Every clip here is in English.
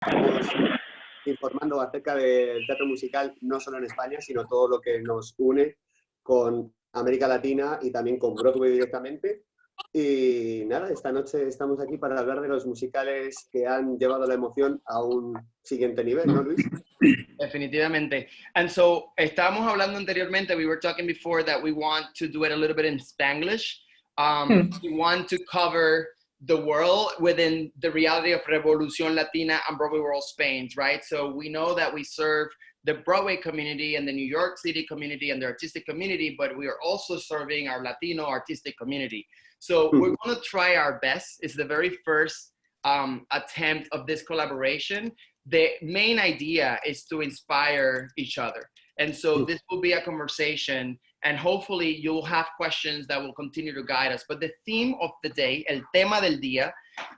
estamos informando acerca del teatro musical, no solo en España, sino todo lo que nos une con América Latina y también con Broadway directamente. Y nada, esta noche estamos aquí para hablar de los musicales que han llevado la emoción a un siguiente nivel, ¿no, Luis? Definitivamente. And so, estábamos hablando anteriormente, we were talking before that we want to do it a little bit in Spanglish. We want to cover the world within the reality of R.Evolución Latina and Broadway World Spain, right? So we know that we serve the Broadway community and the New York City community and the artistic community, but we are also serving our Latino artistic community. So we're going to try our best. It's the very first attempt of this collaboration. The main idea is to inspire each other. And so this will be a conversation, and hopefully you'll have questions that will continue to guide us. But the theme of the day, el tema del día,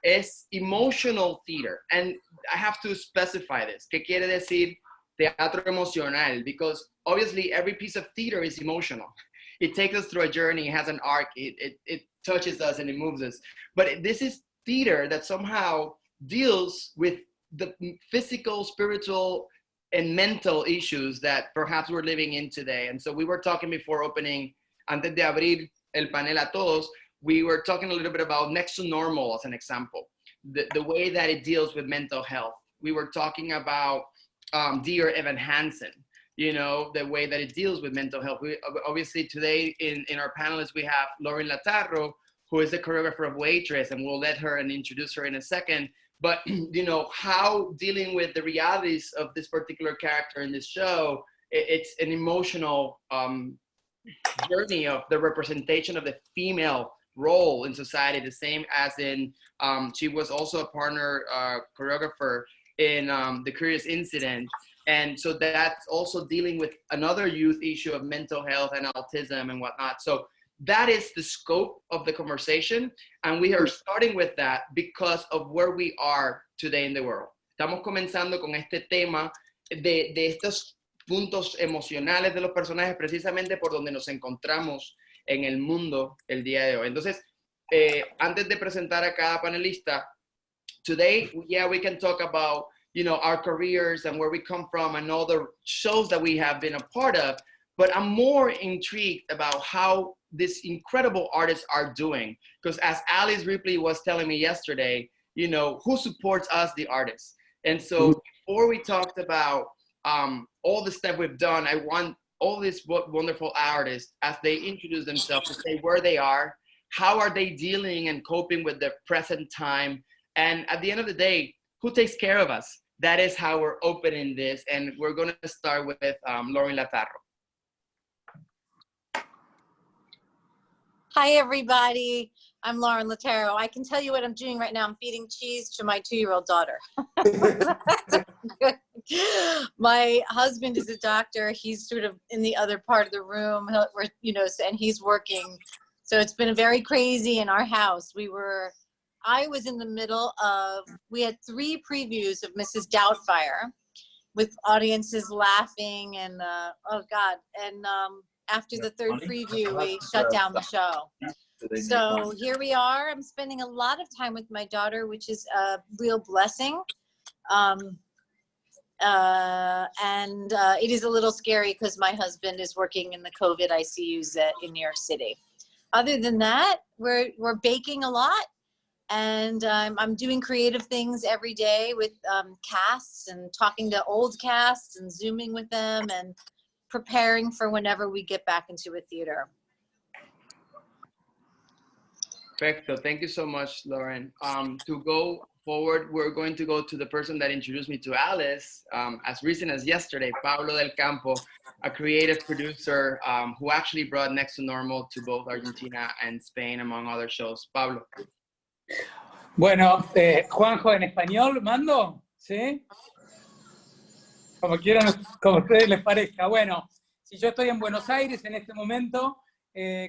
es emotional theater. And I have to specify this. ¿Qué quiere decir teatro emocional? Because obviously every piece of theater is emotional. It takes us through a journey, it has an arc, it touches us and it moves us. But this is theater that somehow deals with the physical, spiritual, and mental issues that perhaps we're living in today. And so we were talking before opening, antes de abrir el panel a todos, we were talking a little bit about Next to Normal as an example, the way that it deals with mental health. We were talking about Dear Evan Hansen, you know, the way that it deals with mental health. We, obviously today in our panelists, we have Lorin Latarro, who is the choreographer of Waitress, and we'll let her and introduce her in a second. But, you know, how dealing with the realities of this particular character in this show, it's an emotional journey of the representation of the female role in society, the same as in, she was also a partner choreographer in The Curious Incident. And so that's also dealing with another youth issue of mental health and autism and whatnot. So that is the scope of the conversation, and we are starting with that because of where we are today in the world. Estamos comenzando con este tema de estos puntos emocionales de los personajes precisamente por donde nos encontramos en el mundo el día de hoy. Entonces, antes de presentar a cada panelista, today, yeah, we can talk about, you know, our careers and where we come from and all the shows that we have been a part of, but I'm more intrigued about how these incredible artists are doing. Because as Alice Ripley was telling me yesterday, you know, who supports us, the artists. And so before we talked about all the stuff we've done, I want all these wonderful artists, as they introduce themselves, to say where they are, how are they dealing and coping with the present time, and at the end of the day, who takes care of us? That is how we're opening this, and we're going to start with Lorin Latarro. Hi, everybody. I'm Lorin Latarro. I can tell you what I'm doing right now. I'm feeding cheese to my 2-year-old daughter. My husband is a doctor. He's sort of in the other part of the room, you know, and he's working. So it's been very crazy in our house. I was in the middle of, we had 3 previews of Mrs. Doubtfire with audiences laughing and, oh God. And, after the 3rd preview, we shut down the show. So here we are. I'm spending a lot of time with my daughter, which is a real blessing. It is a little scary because my husband is working in the COVID ICUs in New York City. Other than that, we're baking a lot, and I'm doing creative things every day with casts and talking to old casts and Zooming with them and preparing for whenever we get back into a theater. Perfecto. Thank you so much, Lorin. To go forward, we're going to go to the person that introduced me to Alice as recent as yesterday, Pablo Del Campo, a creative producer who actually brought Next to Normal to both Argentina and Spain, among other shows. Pablo. Bueno, Juanjo, en español, ¿mando? ¿Sí? Como quieran, como a ustedes les parezca. Bueno, si yo estoy en Buenos Aires en este momento,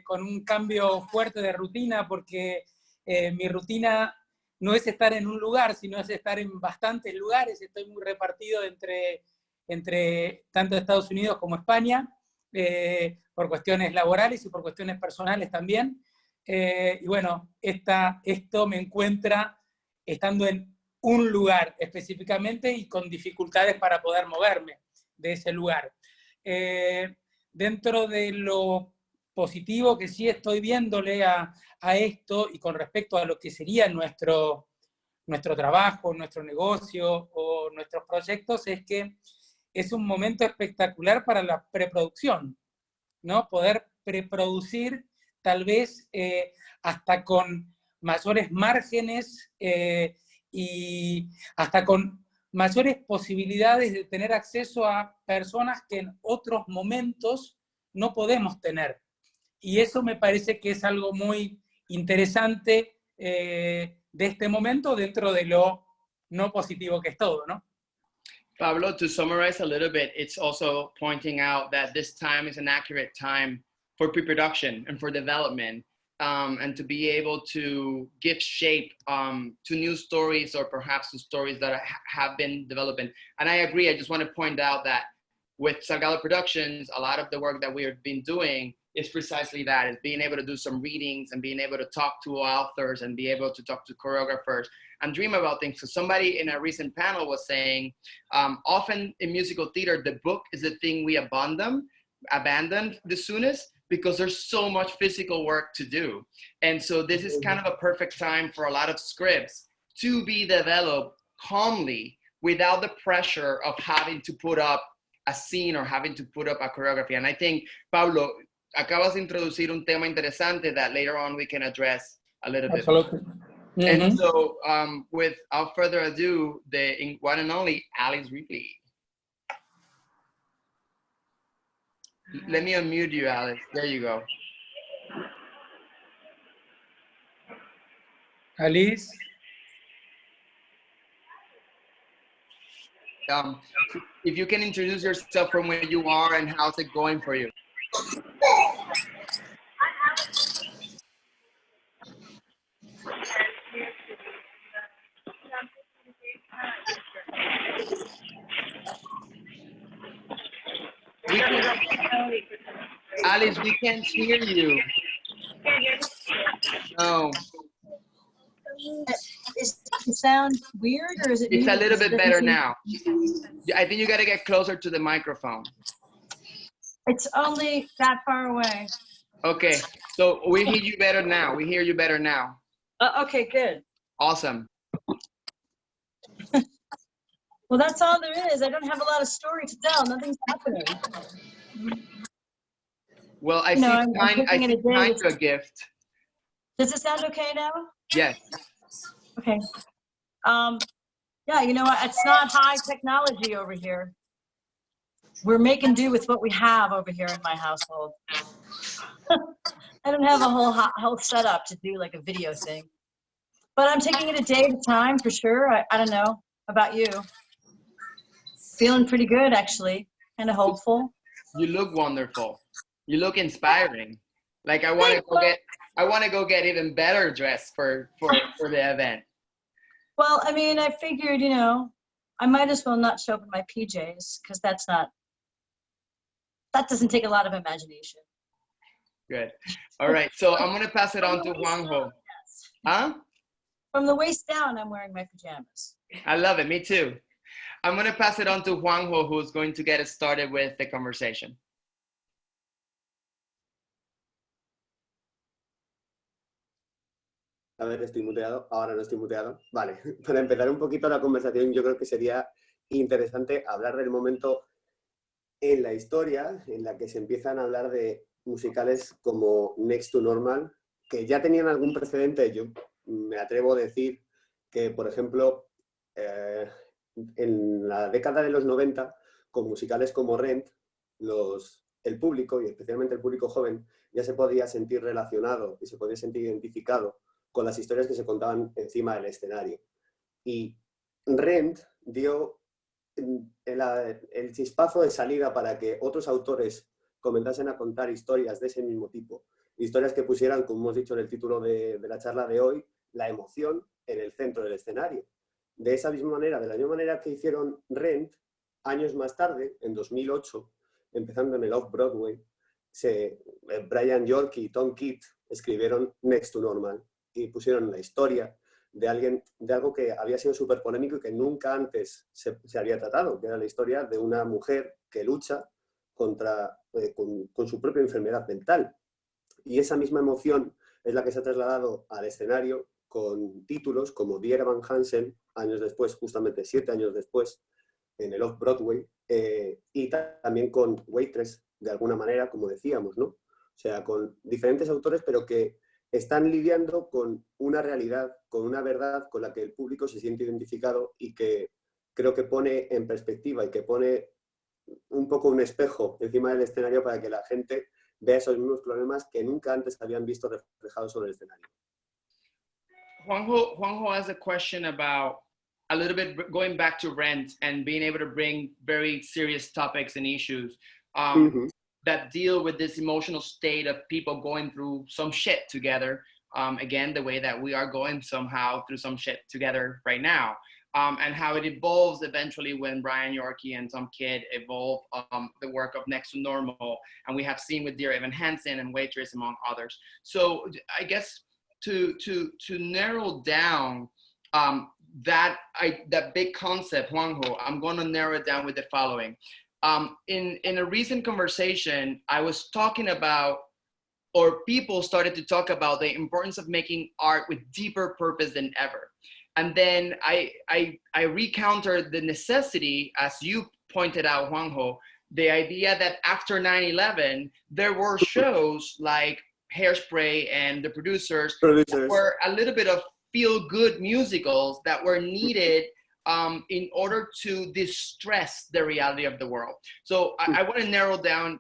con un cambio fuerte de rutina, porque mi rutina no es estar en un lugar, sino es estar en bastantes lugares. Estoy muy repartido entre tanto Estados Unidos como España, por cuestiones laborales y por cuestiones personales también. Y bueno, esto me encuentra estando en un lugar específicamente y con dificultades para poder moverme de ese lugar. Dentro de lo positivo que sí estoy viéndole a esto y con respecto a lo que sería nuestro trabajo, nuestro negocio o nuestros proyectos, es que es un momento espectacular para la preproducción, ¿no? Poder preproducir tal vez hasta con mayores márgenes y hasta con mayores posibilidades de tener acceso a personas que en otros momentos no podemos tener. Y eso me parece que es algo muy interesante de este momento dentro de lo no positivo que es todo, ¿no? Pablo, to summarize a little bit, it's also pointing out that this time is an accurate time for pre-production and for development, and to be able to give shape to new stories or perhaps to stories that have been developing. And I agree, I just want to point out that with Salgado Productions, a lot of the work that we have been doing is precisely that, is being able to do some readings and being able to talk to authors and be able to talk to choreographers and dream about things. So somebody in a recent panel was saying, often in musical theater, the book is the thing we abandon the soonest because there's so much physical work to do. And so this is kind of a perfect time for a lot of scripts to be developed calmly without the pressure of having to put up a scene or having to put up a choreography. And I think, Pablo, acabas de introducir un tema interesante that later on we can address a little bit. Absolutely. Mm-hmm. And so, without further ado, the one and only Alice Ripley. Let me unmute you, Alice. There you go. Alice. If you can introduce yourself from where you are and how's it going for you? Alice, we can't hear you. No. Does it sound weird or is it? It's a little bit better now. I think you got to get closer to the microphone. It's only that far away. Okay, so we hear you better now. We hear you better now. Okay, good. Awesome. Well, that's all there is. I don't have a lot of story to tell. Nothing's happening. Well, I No, see kind of a gift. Does it sound okay now? Yes. Okay. Yeah, you know what? It's not high technology over here. We're making do with what we have over here in my household. I don't have a whole setup to do like a video thing. But I'm taking it a day at a time for sure. I don't know about you. Feeling pretty good, actually. Kind of hopeful. You look wonderful. You look inspiring. Like I want to go get even better dressed for the event. Well, I mean, I figured, you know, I might as well not show up in my PJs because that doesn't take a lot of imagination. Good. All right. So I'm going to pass it on to Juanjo. Huh? From the waist down, I'm wearing my pajamas. I love it. Me too. I'm going to pass it on to Juanjo, who's going to get us started with the conversation. A ver, estoy muteado. Ahora no estoy muteado. Vale. Para empezar un poquito la conversación, yo creo que sería interesante hablar del momento en la historia en la que se empiezan a hablar de musicales como Next to Normal, que ya tenían algún precedente. Yo me atrevo a decir que, por ejemplo, en la década de los 90, con musicales como Rent, el público, y especialmente el público joven, ya se podía sentir relacionado y se podía sentir identificado con las historias que se contaban encima del escenario. Y Rent dio el chispazo de salida para que otros autores comenzasen a contar historias de ese mismo tipo. Historias que pusieran, como hemos dicho en el título de la charla de hoy, la emoción en el centro del escenario. De esa misma manera, de la misma manera que hicieron Rent, años más tarde, en 2008, empezando en el Off-Broadway, Brian York y Tom Kitt escribieron Next to Normal y pusieron la historia de algo que había sido súper polémico y que nunca antes se había tratado, que era la historia de una mujer que lucha con su propia enfermedad mental. Y esa misma emoción es la que se ha trasladado al escenario con títulos como Dear Evan Hansen, años después, justamente 7 años después, en el Off-Broadway, y también con Waitress, de alguna manera, como decíamos, ¿no? O sea, con diferentes autores, pero que están lidiando con una realidad, con una verdad con la que el público se siente identificado y que creo que pone en perspectiva y que pone un poco un espejo encima del escenario para que la gente vea esos mismos problemas que nunca antes habían visto reflejados sobre el escenario. Juanjo has a question about a little bit going back to Rent and being able to bring very serious topics and issues that deal with this emotional state of people going through some shit together. Again, the way that we are going somehow through some shit together right now. And how it evolves eventually when Brian Yorkie and some kid evolve the work of Next to Normal. And we have seen with Dear Evan Hansen and Waitress, among others. So I guess to narrow down that big concept, Juanjo, I'm going to narrow it down with the following. In a recent conversation, I was talking about, or people started to talk about the importance of making art with deeper purpose than ever. And then I recountered the necessity, as you pointed out, Juanjo, the idea that after 9/11, there were shows like Hairspray and the producers were a little bit of feel-good musicals that were needed in order to distress the reality of the world. So I want to narrow down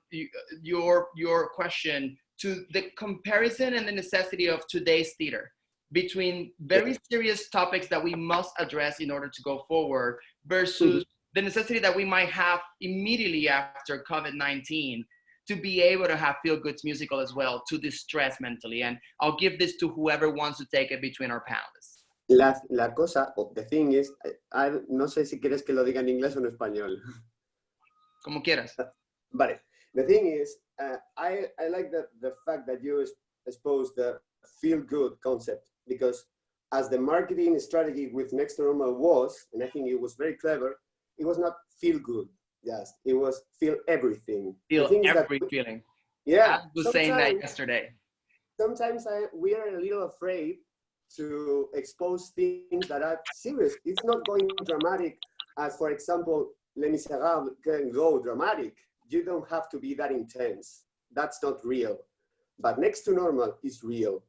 your question to the comparison and the necessity of today's theater between very serious topics that we must address in order to go forward versus the necessity that we might have immediately after COVID-19 to be able to have feel-good musical as well, to distress mentally. And I'll give this to whoever wants to take it between our panelists. La cosa, the thing is, no sé si quieres que lo diga en inglés o en español. Como quieras. Vale. The thing is, I like the fact that you exposed the feel-good concept, because as the marketing strategy with Next to Normal was, and I think it was very clever, it was not feel-good, yes, it was feel everything. Feel every feeling. Yeah. I was saying that yesterday. Sometimes we are a little afraid to expose things that are serious. It's not going dramatic as, for example, Les Miserables can go dramatic. You don't have to be that intense. That's not real. But Next to Normal is real.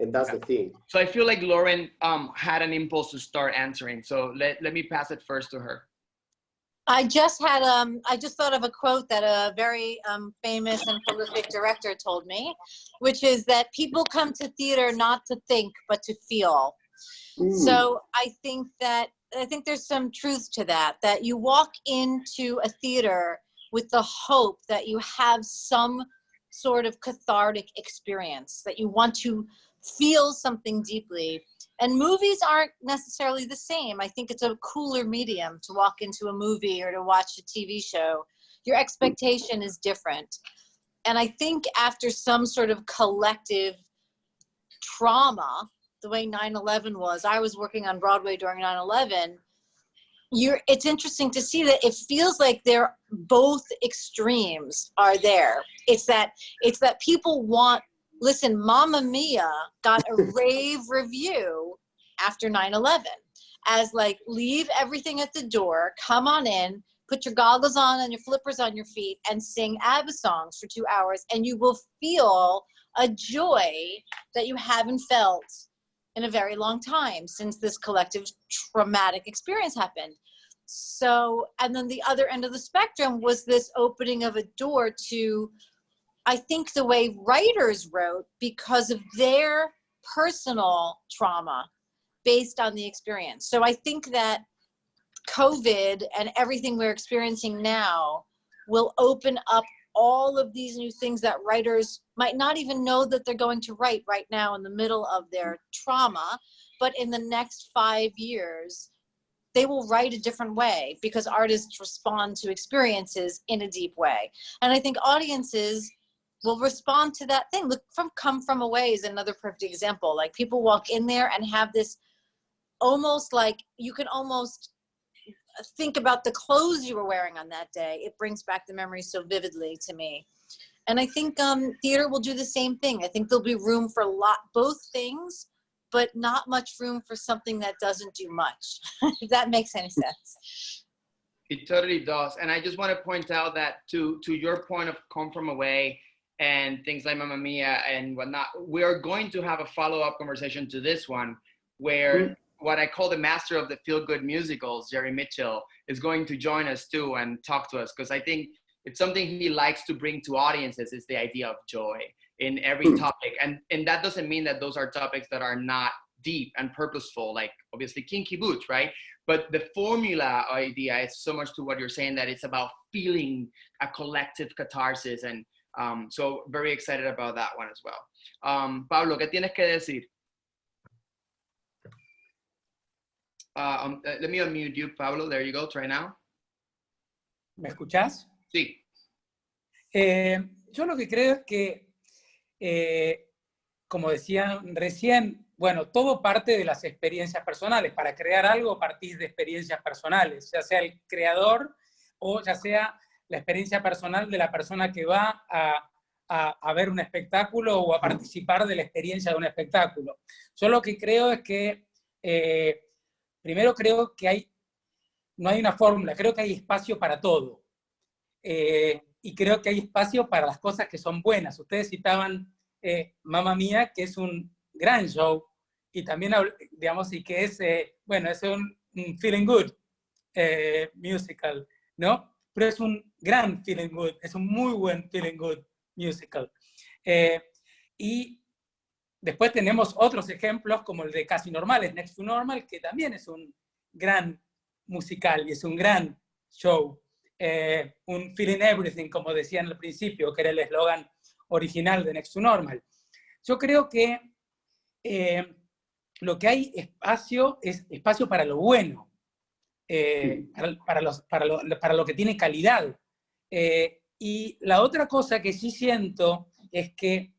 And that's the thing. So I feel like Lorin had an impulse to start answering. So let me pass it first to her. I just thought of a quote that a very famous and prolific director told me, which is that people come to theater not to think, but to feel. So I think there's some truth to that you walk into a theater with the hope that you have some sort of cathartic experience, that you want to feel something deeply. And movies aren't necessarily the same. I think it's a cooler medium to walk into a movie or to watch a TV show. Your expectation is different. And I think after some sort of collective trauma, the way 9/11 was, I was working on Broadway during 9/11, it's interesting to see that it feels like they're both extremes are there. It's that people want, listen, Mamma Mia got a rave review after 9/11 as like, leave everything at the door, come on in, put your goggles on and your flippers on your feet and sing ABBA songs for 2 hours, and you will feel a joy that you haven't felt in a very long time since this collective traumatic experience happened. So, and then the other end of the spectrum was this opening of a door to, I think, the way writers wrote because of their personal trauma based on the experience. So I think that COVID and everything we're experiencing now will open up all of these new things that writers might not even know that they're going to write right now in the middle of their trauma, but in the next 5 years, they will write a different way because artists respond to experiences in a deep way. And I think audiences will respond to that thing. Come From Away is another perfect example. Like, people walk in there and have this almost like you can almost think about the clothes you were wearing on that day. It brings back the memories so vividly to me. And I think theater will do the same thing. I think there'll be room for both things, but not much room for something that doesn't do much, if that makes any sense. It totally does. And I just want to point out that to your point of come from away and things like Mamma Mia and whatnot, we are going to have a follow-up conversation to this one where what I call the master of the feel-good musicals, Jerry Mitchell, is going to join us too and talk to us, because I think it's something he likes to bring to audiences is the idea of joy in every topic. And that doesn't mean that those are topics that are not deep and purposeful, like obviously Kinky Boots, right? But the formula idea is so much to what you're saying, that it's about feeling a collective catharsis. And so very excited about that one as well. Pablo, ¿qué tienes que decir? Let me unmute you, Pablo. There you go. Try now. ¿Me escuchás? Sí. Yo lo que creo es que, como decían recién, bueno, todo parte de las experiencias personales. Para crear algo partís de experiencias personales, ya sea el creador o ya sea la experiencia personal de la persona que va a ver un espectáculo o a participar de la experiencia de un espectáculo. Yo lo que creo es que, primero creo que no hay una fórmula, creo que hay espacio para todo. Y creo que hay espacio para las cosas que son buenas. Ustedes citaban Mamma Mia, que es un gran show, y también, digamos, y que es, bueno, es un feeling good musical, ¿no? Pero es un gran feeling good, es un muy buen feeling good musical. Y después tenemos otros ejemplos, como el de Casi Normales, Next to Normal, que también es un gran musical y es un gran show. Un Feeling Everything, como decían al principio, que era el eslogan original de Next to Normal. Yo creo que lo que hay espacio es espacio para lo bueno, para lo que tiene calidad. Y la otra cosa que sí siento es que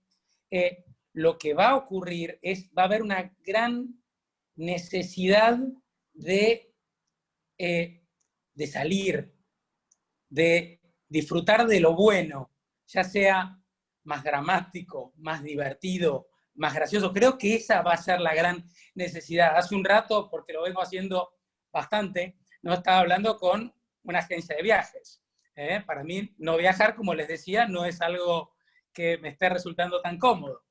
lo que va a ocurrir va a haber una gran necesidad de salir, de disfrutar de lo bueno, ya sea más dramático, más divertido, más gracioso. Creo que esa va a ser la gran necesidad. Hace un rato, porque lo vengo haciendo bastante, no estaba hablando con una agencia de viajes. Para mí, no viajar, como les decía, no es algo que me esté resultando tan cómodo.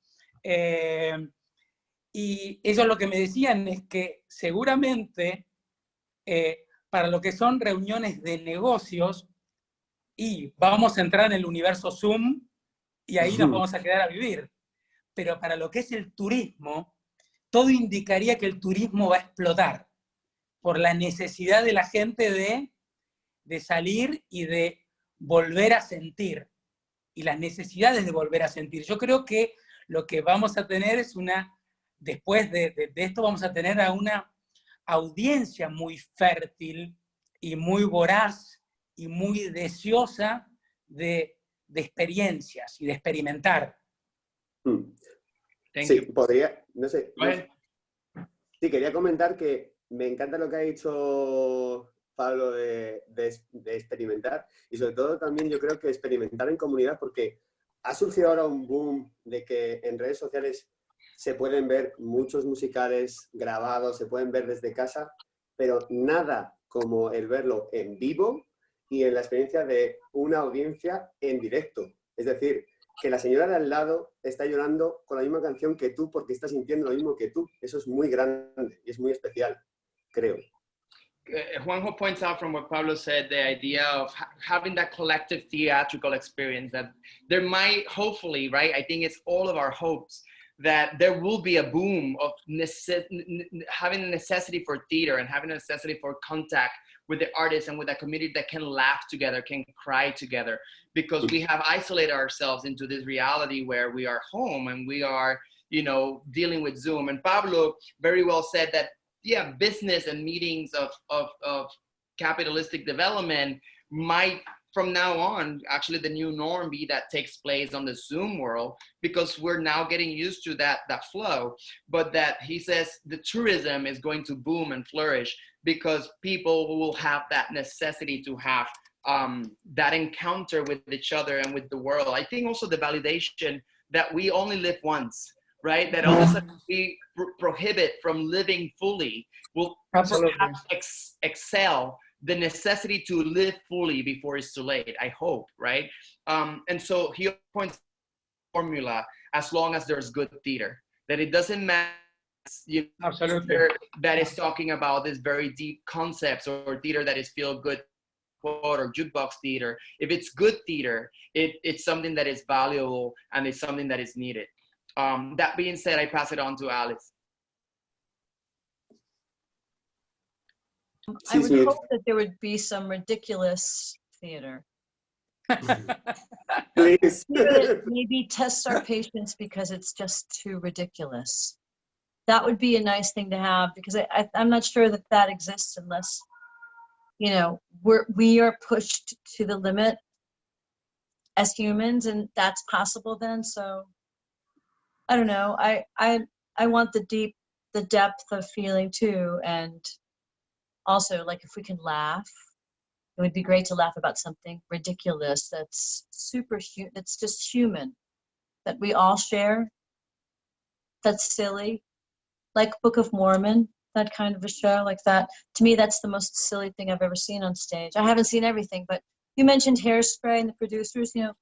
Y ellos lo que me decían es que seguramente para lo que son reuniones de negocios, y vamos a entrar en el universo Zoom y ahí nos vamos a quedar a vivir. Pero para lo que es el turismo, todo indicaría que el turismo va a explotar por la necesidad de la gente de salir y de volver a sentir, y las necesidades de volver a sentir. Yo creo que lo que vamos a tener es después de esto vamos a tener a una audiencia muy fértil y muy voraz y muy deseosa de experiencias y de experimentar. Sí, podría, no sé. Sí, quería comentar que me encanta lo que ha dicho Pablo de experimentar, y sobre todo también yo creo que experimentar en comunidad, porque ha surgido ahora un boom de que en redes sociales se pueden ver muchos musicales grabados, se pueden ver desde casa, pero nada como el verlo en vivo y en la experiencia de una audiencia en directo. Es decir, que la señora de al lado está llorando con la misma canción que tú porque está sintiendo lo mismo que tú. Eso es muy grande y es muy especial, creo. Juanjo points out from what Pablo said, the idea of having that collective theatrical experience, that there might, hopefully, right? I think it's all of our hopes that there will be a boom of having a necessity for theater and having a necessity for contact with the artists and with a community that can laugh together, can cry together, because we have isolated ourselves into this reality where we are home and we are, you know, dealing with Zoom. And Pablo very well said that, yeah, business and meetings of capitalistic development might from now on, actually the new norm be that takes place on the Zoom world, because we're now getting used to that flow. But that he says the tourism is going to boom and flourish because people will have that necessity to have that encounter with each other and with the world. I think also the validation that we only live once, right? That all of a sudden we prohibit from living fully will perhaps excel the necessity to live fully before it's too late, I hope, right? And so he points formula as long as there's good theater, that it doesn't matter, you know, that is talking about this very deep concepts, or theater that is feel good quote, or jukebox theater. If it's good theater, it's something that is valuable and it's something that is needed. That being said, I pass it on to Alice. I would hope that there would be some ridiculous theater. Please. Maybe test our patience because it's just too ridiculous. That would be a nice thing to have, because I'm not sure that that exists unless, you know, we are pushed to the limit as humans, and that's possible then. So I don't know. I want the depth of feeling too, and also, like, if we can laugh, it would be great to laugh about something ridiculous that's that's just human, that we all share, that's silly, like Book of Mormon, that kind of a show like that. To me, that's the most silly thing I've ever seen on stage. I haven't seen everything, but you mentioned Hairspray and the producers, you know,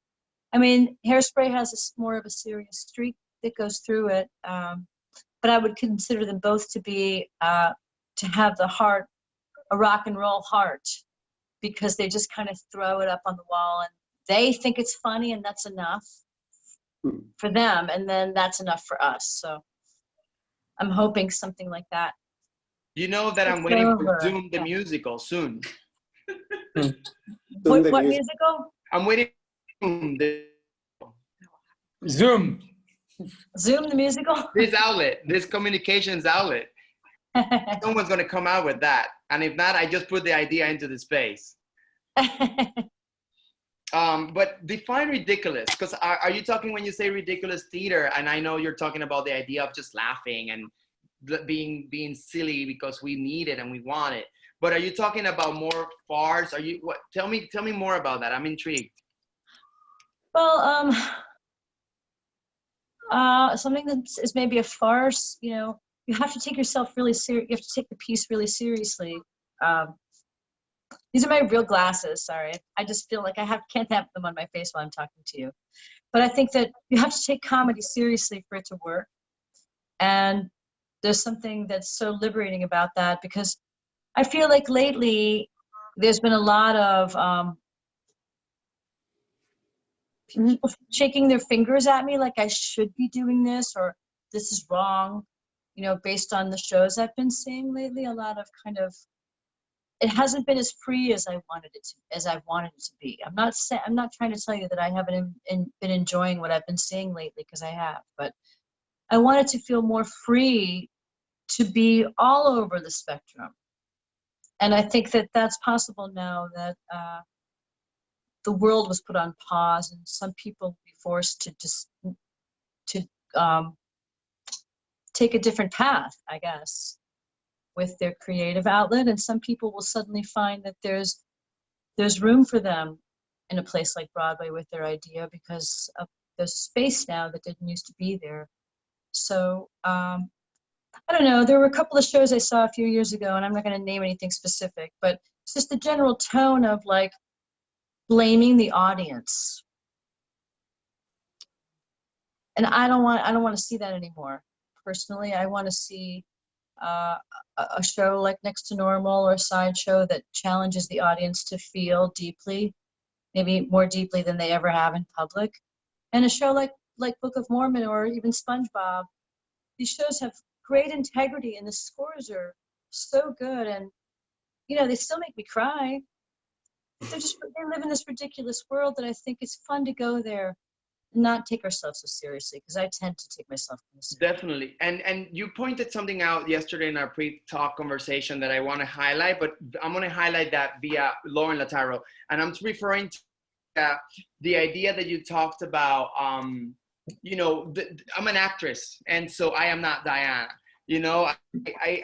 I mean, Hairspray has more of a serious streak that goes through it, but I would consider them both to be, to have the heart, a rock and roll heart, because they just kind of throw it up on the wall and they think it's funny, and that's enough for them, and then that's enough for us. So I'm hoping something like that. You know that I'm waiting for Zoom the musical soon. What musical? I'm waiting for Zoom. Zoom the musical? This outlet, this communications outlet. Someone's going to come out with that. And if not, I just put the idea into the space. But define ridiculous, because are you talking, when you say ridiculous theater, and I know you're talking about the idea of just laughing and being silly because we need it and we want it, but are you talking about more farce? Are you, what? Tell me more about that. I'm intrigued. Well, something that is maybe a farce, you know, you have to take yourself really serious. You have to take the piece really seriously. These are my real glasses, sorry. I just feel like I can't have them on my face while I'm talking to you. But I think that you have to take comedy seriously for it to work. And there's something that's so liberating about that, because I feel like lately there's been a lot of people shaking their fingers at me like I should be doing this, or this is wrong, you know, based on the shows I've been seeing lately. A lot of kind of, it hasn't been as free as I wanted it to be. I'm not trying to tell you that I haven't been enjoying what I've been seeing lately, because I have, but I wanted to feel more free to be all over the spectrum. And I think that that's possible now that the world was put on pause, and some people will be forced to just take a different path, I guess, with their creative outlet. And some people will suddenly find that there's room for them in a place like Broadway with their idea, because there's space now that didn't used to be there. So I don't know, there were a couple of shows I saw a few years ago, and I'm not going to name anything specific, but it's just the general tone of like blaming the audience. And I don't want to see that anymore. Personally, I want to see a show like Next to Normal or a sideshow that challenges the audience to feel deeply, maybe more deeply than they ever have in public. And a show like Book of Mormon or even SpongeBob, these shows have great integrity, and the scores are so good, and you know, they still make me cry. They live in this ridiculous world that I think it's fun to go there not take ourselves so seriously, because I tend to take myself seriously. Definitely. And you pointed something out yesterday in our pre-talk conversation that I want to highlight, but I'm going to highlight that via Lorin Latarro. And I'm referring to the idea that you talked about, you know, I'm an actress, and so I am not Diana. You know,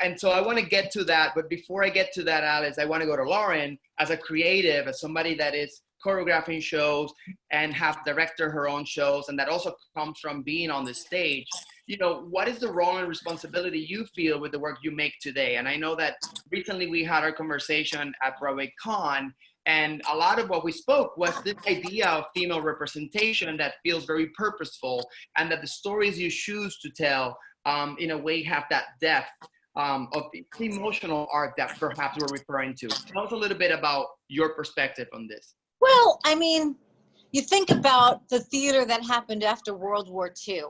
and so I want to get to that. But before I get to that, Alice, I want to go to Lorin as a creative, as somebody that is choreographing shows and have directed her own shows, and that also comes from being on the stage. You know, what is the role and responsibility you feel with the work you make today? And I know that recently we had our conversation at Broadway Con, and a lot of what we spoke was this idea of female representation that feels very purposeful, and that the stories you choose to tell in a way have that depth of the emotional arc that perhaps we're referring to. Tell us a little bit about your perspective on this. Well, I mean, you think about the theater that happened after World War II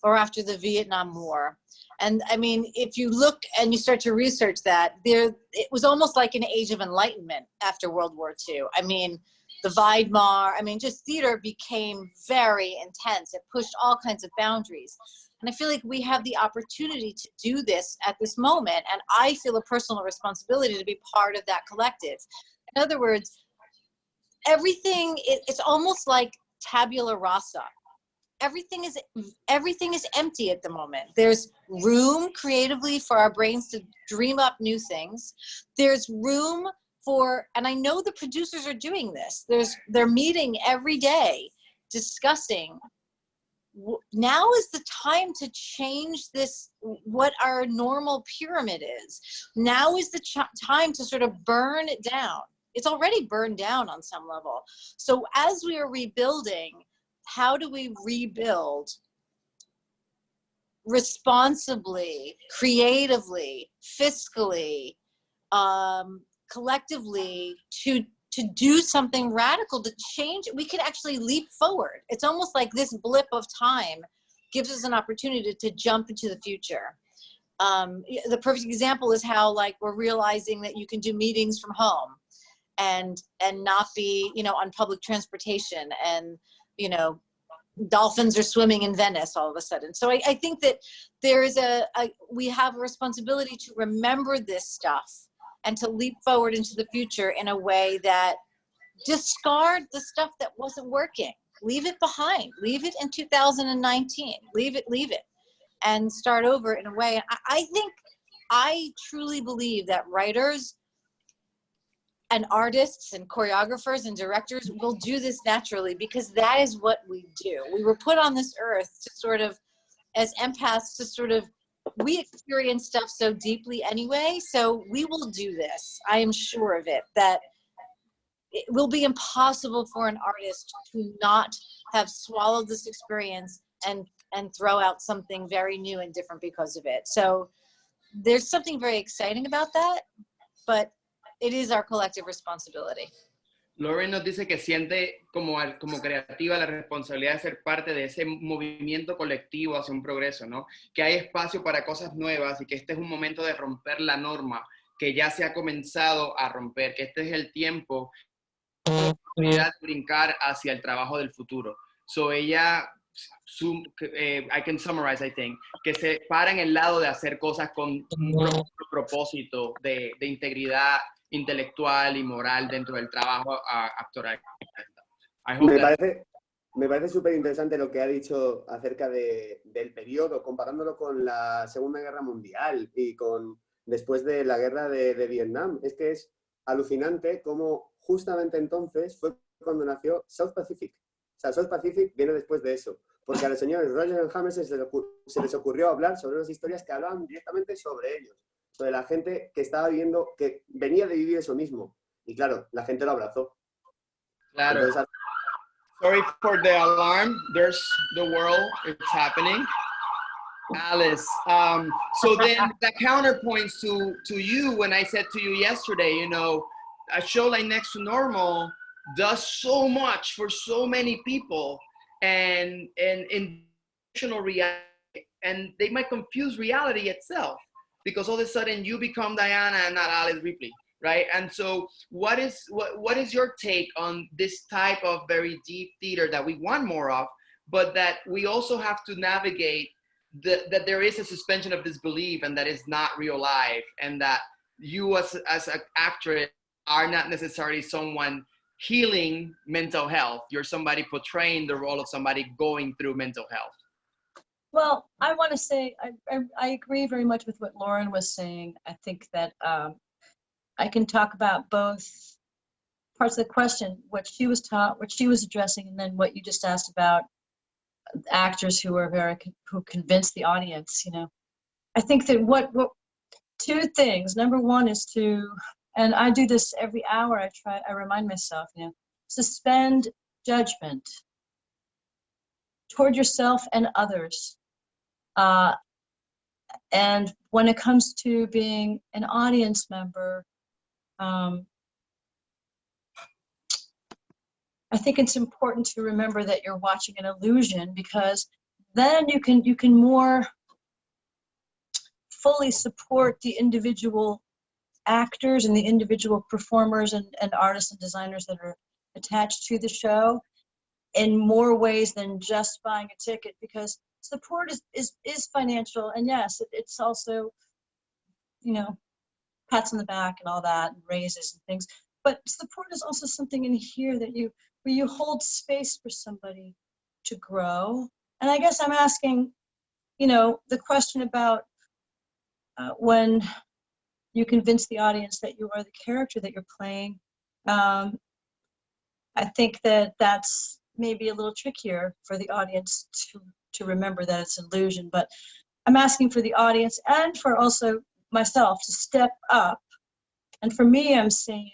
or after the Vietnam War. And I mean, if you look and you start to research that, it was almost like an age of enlightenment after World War II. I mean, the Weimar, I mean, just theater became very intense. It pushed all kinds of boundaries. And I feel like we have the opportunity to do this at this moment. And I feel a personal responsibility to be part of that collective. In other words, everything, it's almost like tabula rasa. Everything is empty at the moment. There's room creatively for our brains to dream up new things. There's room for, and I know the producers are doing this. They're meeting every day, discussing. Now is the time to change this, what our normal pyramid is. Now is the time to sort of burn it down. It's already burned down on some level. So as we are rebuilding, how do we rebuild responsibly, creatively, fiscally, collectively to do something radical, to change? We could actually leap forward. It's almost like this blip of time gives us an opportunity to jump into the future. The perfect example is how, like, we're realizing that you can do meetings from home and not be, you know, on public transportation, and, you know, dolphins are swimming in Venice all of a sudden. So I think that there is we have a responsibility to remember this stuff and to leap forward into the future in a way that discard the stuff that wasn't working. Leave it behind. Leave it in 2019. Leave it, and start over in a way. I truly believe that writers and artists and choreographers and directors will do this naturally, because that is what we do. We were put on this earth to sort of, as empaths, to sort of, we experience stuff so deeply anyway, so we will do this. I am sure of it, that it will be impossible for an artist to not have swallowed this experience and throw out something very new and different because of it. So there's something very exciting about that, but it is our collective responsibility. Lorin nos dice que siente como creativa la responsabilidad de ser parte de ese movimiento colectivo hacia un progreso, ¿no? Que hay espacio para cosas nuevas y que este es un momento de romper la norma que ya se ha comenzado a romper, que este es el tiempo de oportunidad de brincar hacia el trabajo del futuro. So ella, I can summarize, I think, que se para en el lado de hacer cosas con un propósito de integridad intelectual y moral dentro del trabajo actoral. Me parece súper interesante lo que ha dicho acerca del periodo, comparándolo con la Segunda Guerra Mundial y con después de la guerra de Vietnam. Es que es alucinante cómo justamente entonces fue cuando nació South Pacific. O sea, South Pacific viene después de eso, porque a los señores Roger y James se les ocurrió hablar sobre unas historias que hablaban directamente sobre ellos, sobre la gente que estaba viviendo, que venía de vivir eso mismo. Y claro, la gente lo abrazó. Claro. Entonces, sorry for the alarm. There's the world. It's happening. Alice. So then the counterpoints to you when I said to you yesterday, you know, a show like Next to Normal does so much for so many people, and in fictional reality, and they might confuse reality itself, because all of a sudden you become Diana and not Alice Ripley, right? And so what is your take on this type of very deep theater that we want more of, but that we also have to navigate that there is a suspension of disbelief and that it's not real life, and that you as an actress are not necessarily someone healing mental health. You're somebody portraying the role of somebody going through mental health. Well, I want to say I agree very much with what Lorin was saying. I think that I can talk about both parts of the question, what she was addressing, and then what you just asked about actors who convince the audience. You know, I think that what two things. Number one is to, and I do this every hour. I remind myself, you know, suspend judgment toward yourself and others. And when it comes to being an audience member, I think it's important to remember that you're watching an illusion, because then you can more fully support the individual actors and the individual performers and artists and designers that are attached to the show in more ways than just buying a ticket, because support is financial, and yes, it's also, you know, pats on the back and all that, and raises and things, but support is also something in here that where you hold space for somebody to grow. And I guess I'm asking, you know, the question about when you convince the audience that you are the character that you're playing. I think that that's maybe a little trickier for the audience to remember that it's an illusion, but I'm asking for the audience and for also myself to step up. And for me, I'm saying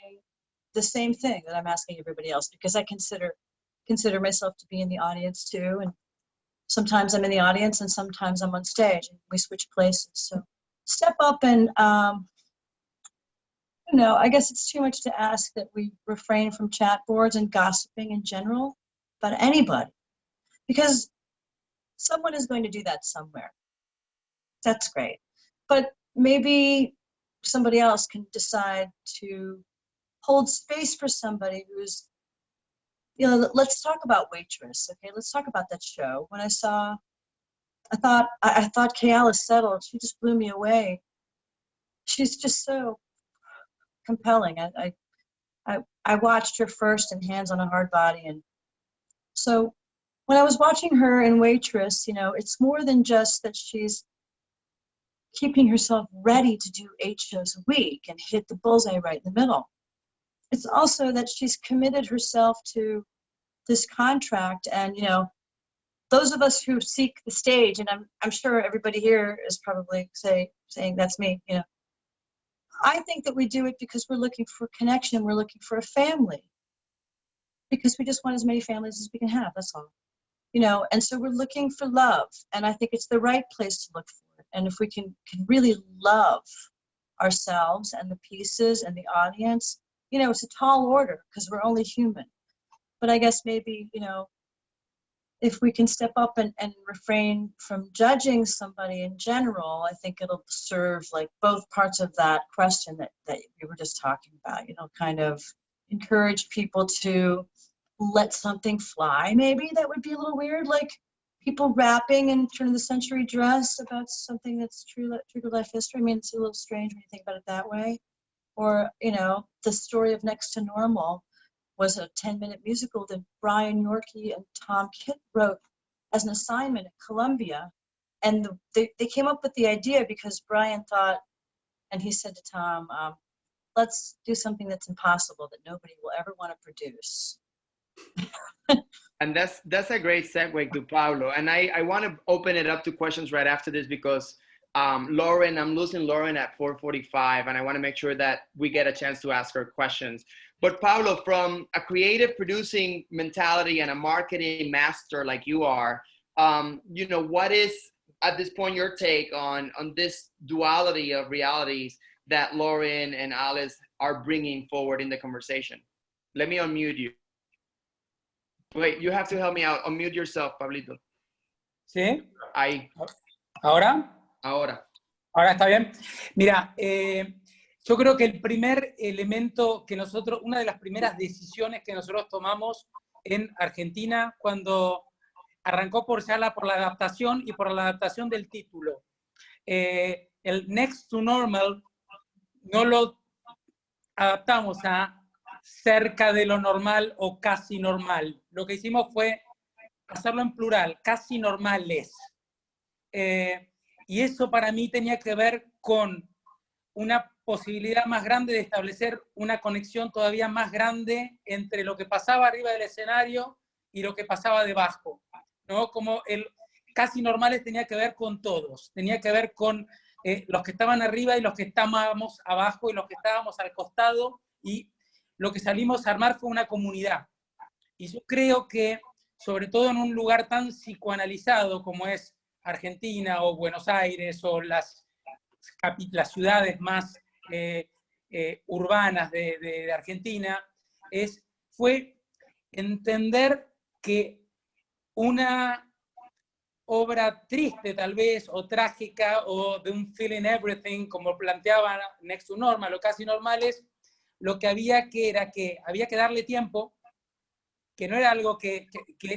the same thing that I'm asking everybody else, because I consider myself to be in the audience too. And sometimes I'm in the audience and sometimes I'm on stage, and we switch places. So step up and, you know, I guess it's too much to ask that we refrain from chat boards and gossiping in general about anybody, because someone is going to do that somewhere. That's great. But maybe somebody else can decide to hold space for somebody who's, you know, let's talk about Waitress, okay? Let's talk about that show. When I thought Kayala settled, she just blew me away. She's just so compelling. I watched her first in Hands on a Hard Body, and so when I was watching her in Waitress, you know, it's more than just that she's keeping herself ready to do 8 shows a week and hit the bullseye right in the middle. It's also that she's committed herself to this contract, and, you know, those of us who seek the stage, and I'm sure everybody here is probably saying that's me, you know, I think that we do it because we're looking for connection, we're looking for a family, because we just want as many families as we can have, that's all. You know, and so we're looking for love, and I think it's the right place to look for it. And if we can really love ourselves and the pieces and the audience, you know, it's a tall order because we're only human. But I guess maybe, you know, if we can step up and refrain from judging somebody in general, I think it'll serve like both parts of that question that we were just talking about, you know, kind of encourage people to let something fly. Maybe that would be a little weird, like people rapping in turn of the century dress about something that's true to life history. I mean, it's a little strange when you think about it that way. Or, you know, the story of Next to Normal was a 10-minute musical that Brian Yorkey and Tom Kitt wrote as an assignment at Columbia. And they came up with the idea because Brian thought, and he said to Tom, let's do something that's impossible that nobody will ever want to produce. And that's a great segue to Pablo. And I want to open it up to questions right after this, because Lorin, I'm losing Lorin at 4:45, and I want to make sure that we get a chance to ask her questions. But Pablo, from a creative producing mentality and a marketing master like you are, you know, what is at this point your take on this duality of realities that Lorin and Alice are bringing forward in the conversation? Let me unmute you. Wait, you have to help me out. Unmute yourself, Pablito. ¿Sí? Ahí. ¿Ahora? Ahora. Ahora está bien. Mira, yo creo que el primer elemento que una de las primeras decisiones que nosotros tomamos en Argentina cuando arrancó por la adaptación y por la adaptación del título. El Next to Normal no lo adaptamos a cerca de lo normal o casi normal. Lo que hicimos fue hacerlo en plural, casi normales. Y eso para mí tenía que ver con una posibilidad más grande de establecer una conexión todavía más grande entre lo que pasaba arriba del escenario y lo que pasaba debajo, ¿no? Como el casi normales tenía que ver con todos, tenía que ver con los que estaban arriba y los que estábamos abajo y los que estábamos al costado, y lo que salimos a armar fue una comunidad. Y yo creo que, sobre todo en un lugar tan psicoanalizado como es Argentina o Buenos Aires o las ciudades más urbanas de Argentina, fue entender que una obra triste tal vez, o trágica, o de un feeling everything, como planteaba Next to Normal o Casi Normales, lo que había que había que darle tiempo, que no era algo que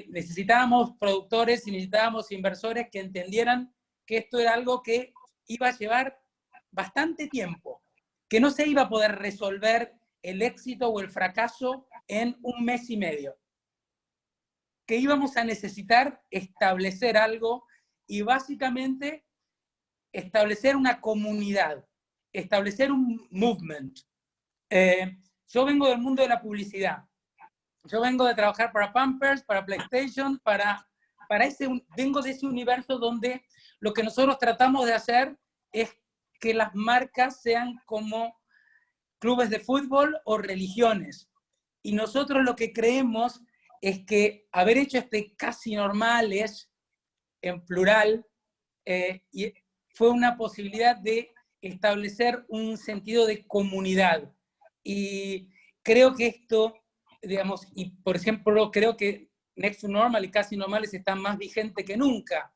necesitábamos productores y necesitábamos inversores que entendieran que esto era algo que iba a llevar bastante tiempo, que no se iba a poder resolver el éxito o el fracaso en un mes y medio, que íbamos a necesitar establecer algo y básicamente establecer una comunidad, establecer un movement. Yo vengo del mundo de la publicidad. Yo vengo de trabajar para Pampers, para PlayStation, vengo de ese universo donde lo que nosotros tratamos de hacer es que las marcas sean como clubes de fútbol o religiones. Y nosotros lo que creemos es que haber hecho Casi Normales en plural y fue una posibilidad de establecer un sentido de comunidad. Y creo que esto, digamos, y por ejemplo, creo que Next to Normal y Casi Normales están más vigentes que nunca.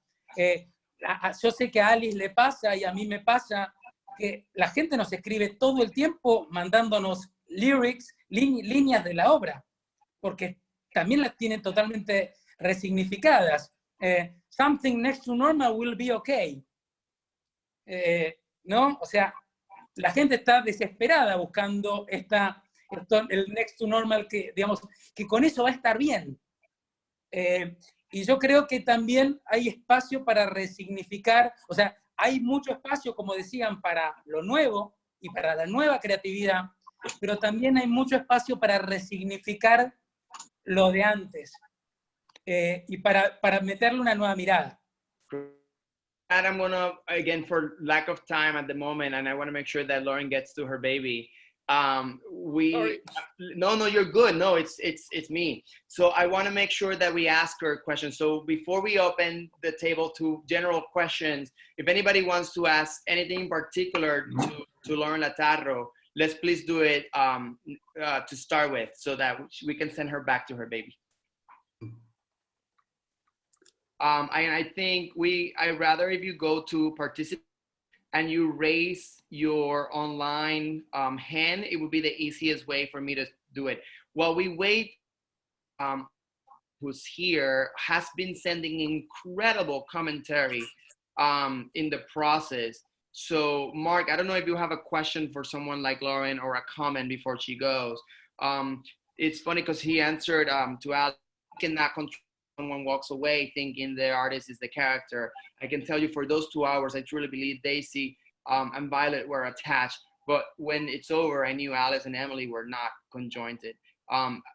Yo sé que a Alice le pasa y a mí me pasa que la gente nos escribe todo el tiempo mandándonos lyrics, líneas de la obra, porque también las tienen totalmente resignificadas. Something next to normal will be okay. ¿No? O sea, la gente está desesperada buscando el next to normal, que, digamos, que con eso va a estar bien. Y yo creo que también hay espacio para resignificar, o sea, hay mucho espacio, como decían, para lo nuevo y para la nueva creatividad, pero también hay mucho espacio para resignificar lo de antes y para meterle una nueva mirada. And I'm gonna, again, for lack of time at the moment, and I want to make sure that Lorin gets to her baby. No, you're good. No, it's me. So I want to make sure that we ask her questions. So before we open the table to general questions, if anybody wants to ask anything in particular to Lorin Latarro, let's please do it to start with, so that we can send her back to her baby. I think I'd rather if you go to participate and you raise your online hand, it would be the easiest way for me to do it. While we wait, who's here has been sending incredible commentary in the process. So Mark, I don't know if you have a question for someone like Lorin or a comment before she goes. It's funny because he answered to Alex, cannot control someone walks away thinking the artist is the character. I can tell you for those 2 hours, I truly believe Daisy and Violet were attached. But when it's over, I knew Alice and Emily were not conjointed.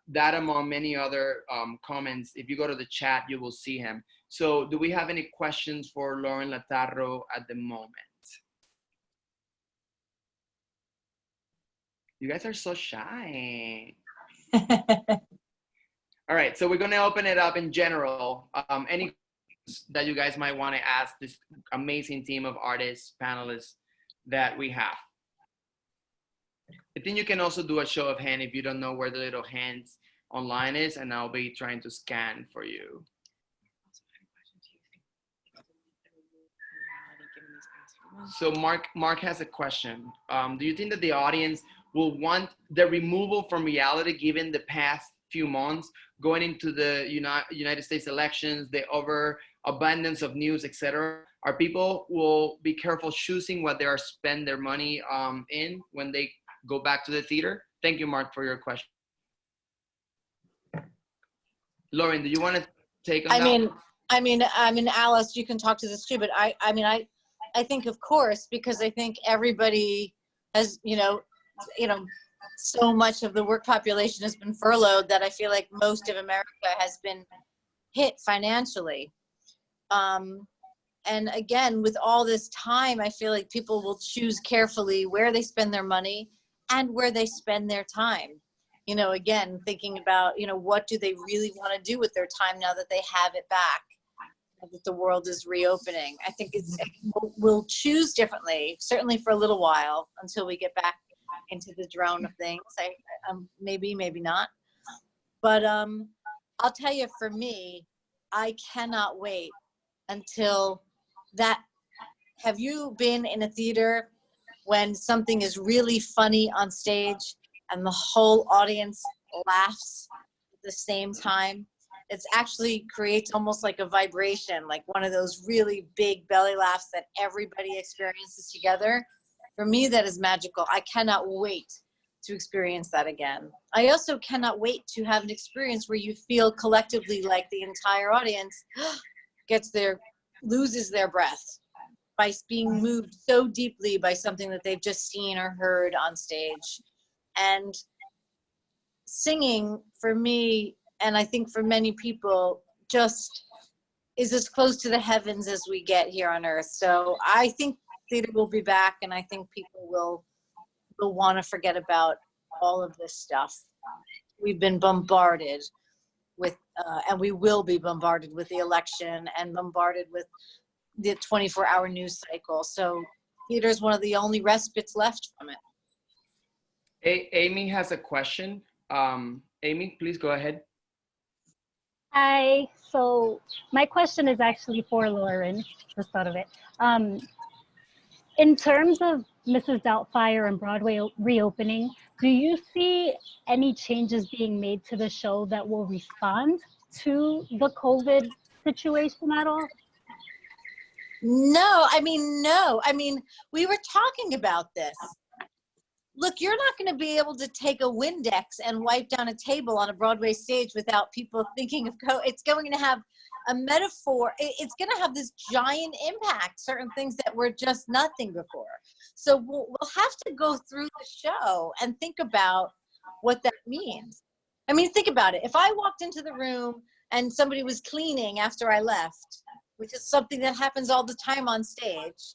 That among many other comments, if you go to the chat, you will see him. So do we have any questions for Lorin Latarro at the moment? You guys are so shy. All right, so we're going to open it up in general. Any questions that you guys might want to ask this amazing team of artists, panelists that we have? I think you can also do a show of hand if you don't know where the little hands online is, and I'll be trying to scan for you. So Mark has a question. Do you think that the audience will want the removal from reality given the past few months, going into the United States elections, the overabundance of news, etc. Our people will be careful choosing what they are spend their money in when they go back to the theater. Thank you, Mark, for your question. Lorin, do you want to take on that? I mean, Alice, you can talk to this too, but I think, of course, because I think everybody has, so much of the work population has been furloughed that I feel like most of America has been hit financially. And again, with all this time, I feel like people will choose carefully where they spend their money and where they spend their time. Again, thinking about, what do they really want to do with their time now that they have it back, that the world is reopening. I think we'll choose differently, certainly for a little while until we get back into the drone of things. Maybe not. But I'll tell you, for me, I cannot wait until that. Have you been in a theater when something is really funny on stage and the whole audience laughs at the same time? It actually creates almost like a vibration, like one of those really big belly laughs that everybody experiences together. For me, that is magical. I cannot wait to experience that again. I also cannot wait to have an experience where you feel collectively like the entire audience loses their breath by being moved so deeply by something that they've just seen or heard on stage. And singing, for me, and I think for many people, just is as close to the heavens as we get here on earth. So I think theater will be back, and I think people will want to forget about all of this stuff. We've been bombarded with, and we will be bombarded with the election and bombarded with the 24-hour news cycle. So theater is one of the only respites left from it. Amy has a question. Amy, please go ahead. Hi, so my question is actually for Lorin, just thought of it. In terms of Mrs. Doubtfire and Broadway reopening, do you see any changes being made to the show that will respond to the COVID situation at all? No. We were talking about this. Look, you're not going to be able to take a Windex and wipe down a table on a Broadway stage without people thinking of it's going to have a metaphor. It's going to have this giant impact, certain things that were just nothing before. So we'll have to go through the show and think about what that means. I mean, think about it. If I walked into the room and somebody was cleaning after I left, which is something that happens all the time on stage,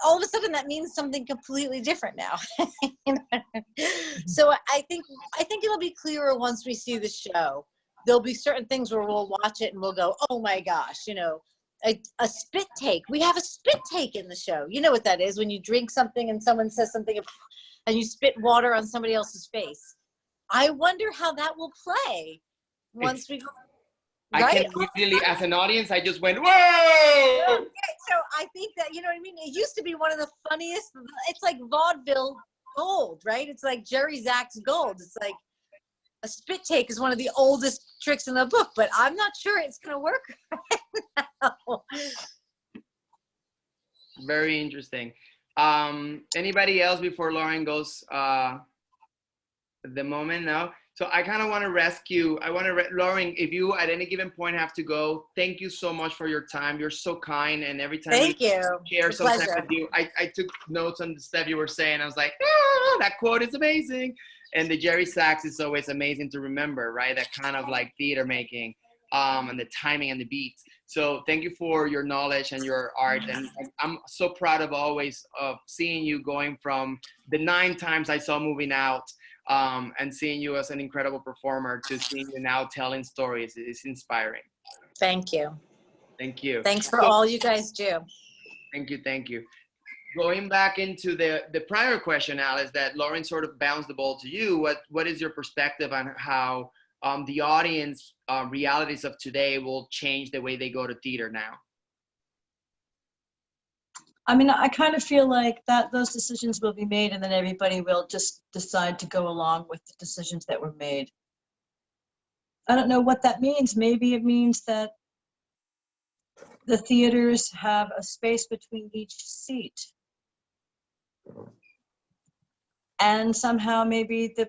all of a sudden that means something completely different now. So I think it'll be clearer once we see the show. There'll be certain things where we'll watch it and we'll go, oh my gosh, a spit take. We have a spit take in the show. You know what that is, when you drink something and someone says something and you spit water on somebody else's face. I wonder how that will play once we go. I can immediately, as an audience, I just went, whoa! Okay, so I think that, you know what I mean? It used to be one of the funniest, it's like vaudeville gold, right? It's like Jerry Zach's gold. It's like a spit take is one of the oldest tricks in the book, but I'm not sure it's going to work right now. Very interesting. Anybody else before Lorin goes at the moment now? So I kind of want to rescue, Lorin, if you at any given point have to go, thank you so much for your time. You're so kind. And every time we share some time with you, I took notes on the stuff you were saying. I was like, that quote is amazing. And the Jerry Sachs is always amazing to remember, right? That kind of like theater making and the timing and the beats. So thank you for your knowledge and your art. And I'm so proud of seeing you going from the 9 times I saw Moving Out and seeing you as an incredible performer to seeing you now telling stories. It's inspiring. Thank you. Thank you. Thanks for all you guys do. Thank you. Thank you. Going back into the prior question, Alice, that Lorin sort of bounced the ball to you. What is your perspective on how the audience realities of today will change the way they go to theater now? I mean, I kind of feel like that those decisions will be made and then everybody will just decide to go along with the decisions that were made. I don't know what that means. Maybe it means that the theaters have a space between each seat. And somehow maybe the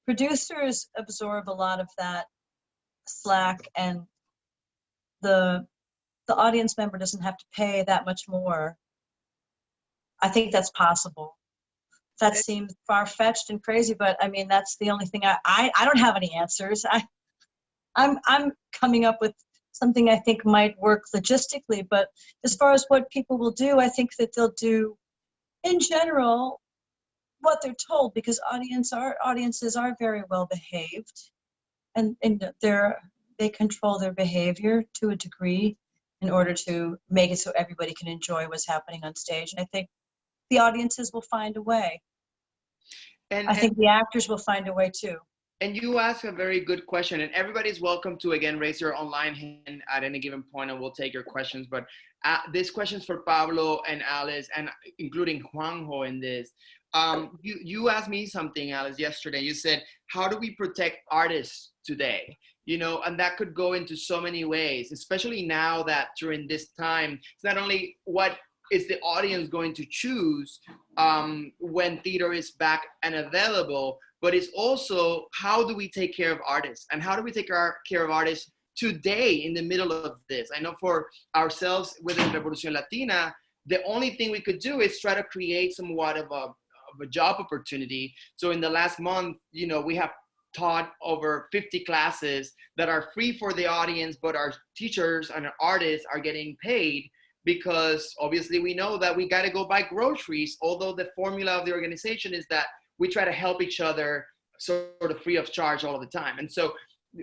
producers absorb a lot of that slack, and the audience member doesn't have to pay that much more. I think that's possible. That seems far-fetched and crazy, but I mean, that's the only thing I don't have any answers. I'm coming up with something I think might work logistically, but as far as what people will do, I think that they'll do, in general, what they're told, because audiences are very well behaved, and they control their behavior to a degree in order to make it so everybody can enjoy what's happening on stage. And I think the audiences will find a way. I think the actors will find a way too. And you ask a very good question, and everybody's welcome to, again, raise your online hand at any given point, and we'll take your questions. But this question's for Pablo and Alice, and including Juanjo in this. You asked me something, Alice, yesterday. You said, how do we protect artists today? You know, and that could go into so many ways, especially now that during this time, it's not only what is the audience going to choose when theater is back and available, but it's also how do we take care of artists, and how do we take care of artists today in the middle of this? I know for ourselves within R.Evolución Latina, the only thing we could do is try to create somewhat of a job opportunity. So in the last month, you know, we have taught over 50 classes that are free for the audience, but our teachers and our artists are getting paid, because obviously we know that we got to go buy groceries, although the formula of the organization is that we try to help each other sort of free of charge all of the time. And so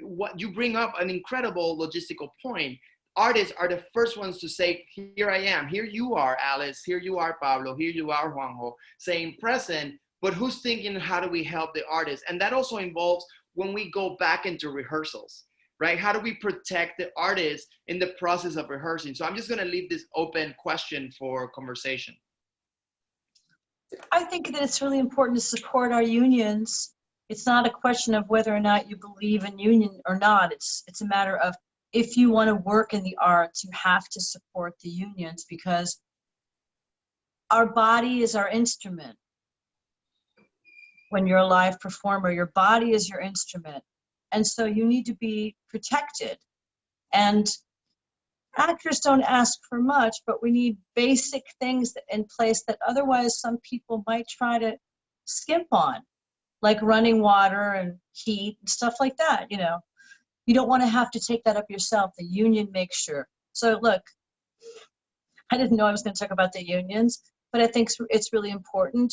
what you bring up an incredible logistical point. Artists are the first ones to say, here I am, here you are, Alice, here you are, Pablo, here you are, Juanjo, saying present, but who's thinking, how do we help the artists? And that also involves when we go back into rehearsals, right? How do we protect the artists in the process of rehearsing? So I'm just gonna leave this open question for conversation. I think that it's really important to support our unions. It's not a question of whether or not you believe in union or not. It's a matter of, if you want to work in the arts, you have to support the unions, because our body is our instrument. When you're a live performer, your body is your instrument. And so you need to be protected. And actors don't ask for much, but we need basic things in place that otherwise some people might try to skimp on, like running water and heat and stuff like that, you know. You don't want to have to take that up yourself. The union makes sure. So look, I didn't know I was going to talk about the unions, but I think it's really important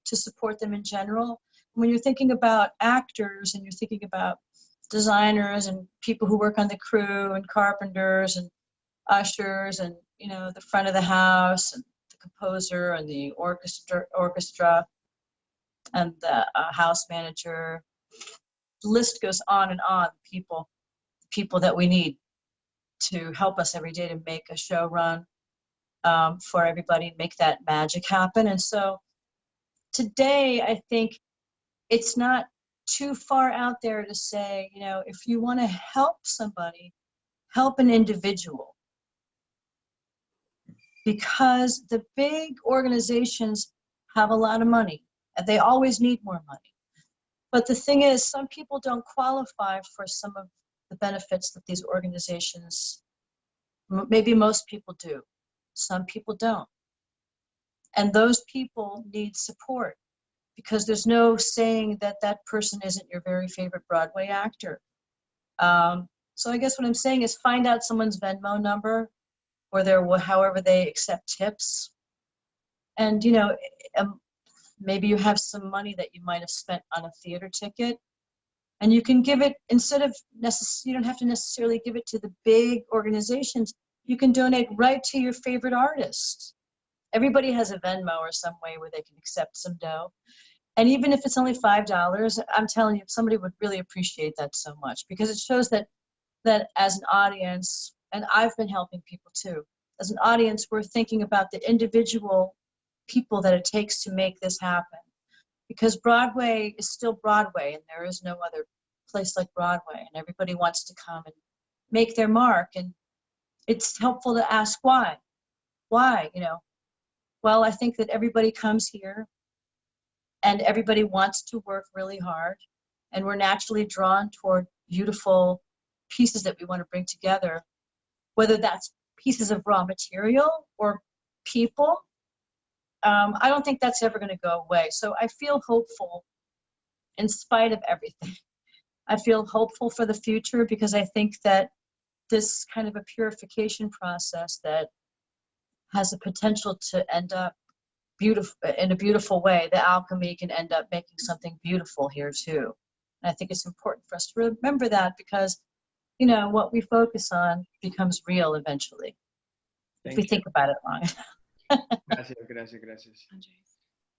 to support them in general. When you're thinking about actors and you're thinking about designers and people who work on the crew and carpenters and ushers and, you know, the front of the house and the composer and the orchestra and the house manager, the list goes on and on. People that we need to help us every day to make a show run for everybody and make that magic happen. And so today, I think it's not too far out there to say, you know, if you want to help somebody, help an individual. Because the big organizations have a lot of money, and they always need more money. But the thing is, some people don't qualify for some of the benefits that these organizations, maybe most people do. Some people don't. And those people need support, because there's no saying that that person isn't your very favorite Broadway actor. So I guess what I'm saying is, find out someone's Venmo number or however they accept tips. And, you know, maybe you have some money that you might have spent on a theater ticket, and you can give it, instead of you don't have to necessarily give it to the big organizations. You can donate right to your favorite artist. Everybody has a Venmo or some way where they can accept some dough. And even if it's only $5, I'm telling you, somebody would really appreciate that so much, because it shows that as an audience, and I've been helping people too, as an audience, we're thinking about the individual people that it takes to make this happen. Because Broadway is still Broadway, and there is no other place like Broadway, and everybody wants to come and make their mark. And it's helpful to ask why. Why, you know? Well, I think that everybody comes here and everybody wants to work really hard, and we're naturally drawn toward beautiful pieces that we want to bring together, whether that's pieces of raw material or people. I don't think that's ever going to go away. So I feel hopeful in spite of everything. I feel hopeful for the future because I think that this kind of a purification process that has the potential to end up beautiful in a beautiful way, the alchemy can end up making something beautiful here too. And I think it's important for us to remember that because, you know, what we focus on becomes real eventually. If we think about it long enough. Gracias.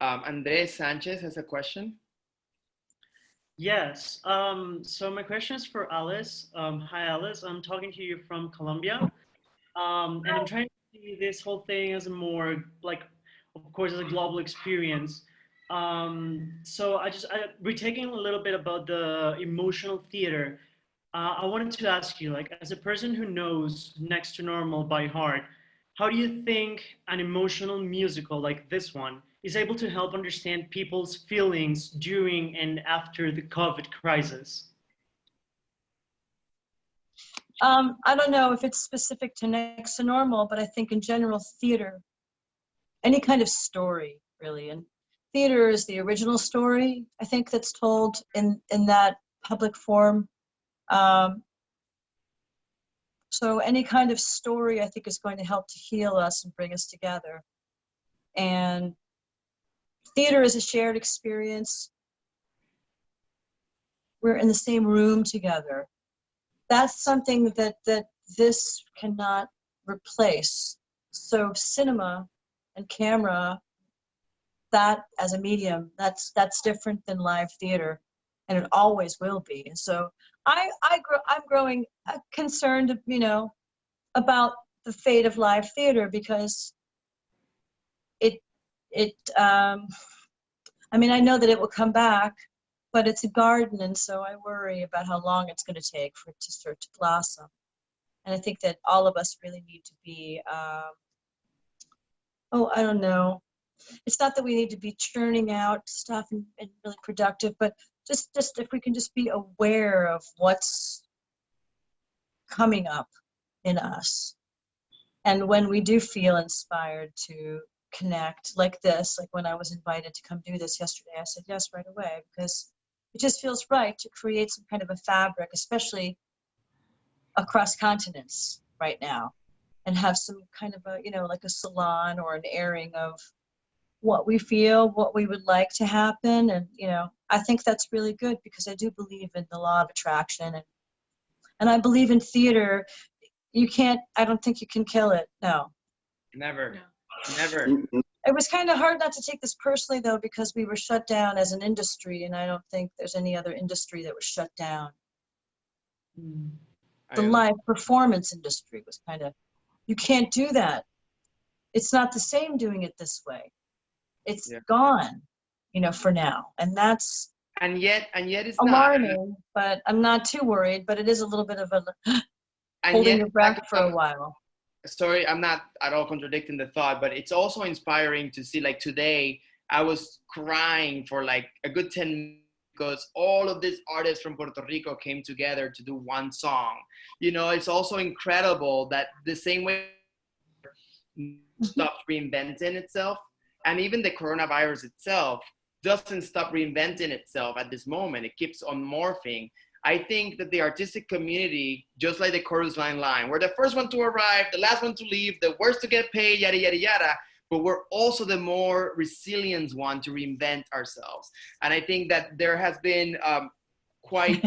Andres Sanchez has a question. Yes. So my question is for Alice. Hi, Alice. I'm talking to you from Colombia. And I'm trying to see this whole thing as a more, like, of course, as a global experience. So we're taking a little bit about the emotional theater. I wanted to ask you, like, as a person who knows Next to Normal by heart, how do you think an emotional musical like this one is able to help understand people's feelings during and after the COVID crisis? I don't know if it's specific to Next to Normal, but I think in general theater, any kind of story really, and theater is the original story, I think, that's told in that public form. So any kind of story I think is going to help to heal us and bring us together. And theater is a shared experience. We're in the same room together. That's something that this cannot replace. So cinema and camera, that as a medium, that's different than live theater, and it always will be. And so I'm growing concerned, you know, about the fate of live theater because I mean, I know that it will come back, but it's a garden, and so I worry about how long it's going to take for it to start to blossom. And I think that all of us really need to be, I don't know. It's not that we need to be churning out stuff and really productive, but just if we can just be aware of what's coming up in us. And when we do feel inspired to connect like this, like when I was invited to come do this yesterday, I said yes right away because it just feels right to create some kind of a fabric, especially across continents right now, and have some kind of a, you know, like a salon or an airing of what we feel, what we would like to happen. And, you know, I think that's really good because I do believe in the law of attraction, and I believe in theater. I don't think you can kill it. No. Never. No. Never. It was kind of hard not to take this personally though, because we were shut down as an industry, and I don't think there's any other industry that was shut down. The live performance industry was kind of, you can't do that. It's not the same doing it this way. It's gone, you know, for now. And that's yet it's alarming, not. but I'm not too worried, but it is a little bit of a holding your breath for a while. Sorry, I'm not at all contradicting the thought, but it's also inspiring to see, like today, I was crying for like a good 10 minutes because all of these artists from Puerto Rico came together to do one song. You know, it's also incredible that the same way stops reinventing itself, and even the coronavirus itself doesn't stop reinventing itself at this moment. It keeps on morphing. I think that the artistic community, just like the chorus line, we're the first one to arrive, the last one to leave, the worst to get paid, yada, yada, yada. But we're also the more resilient one to reinvent ourselves. And I think that there has been quite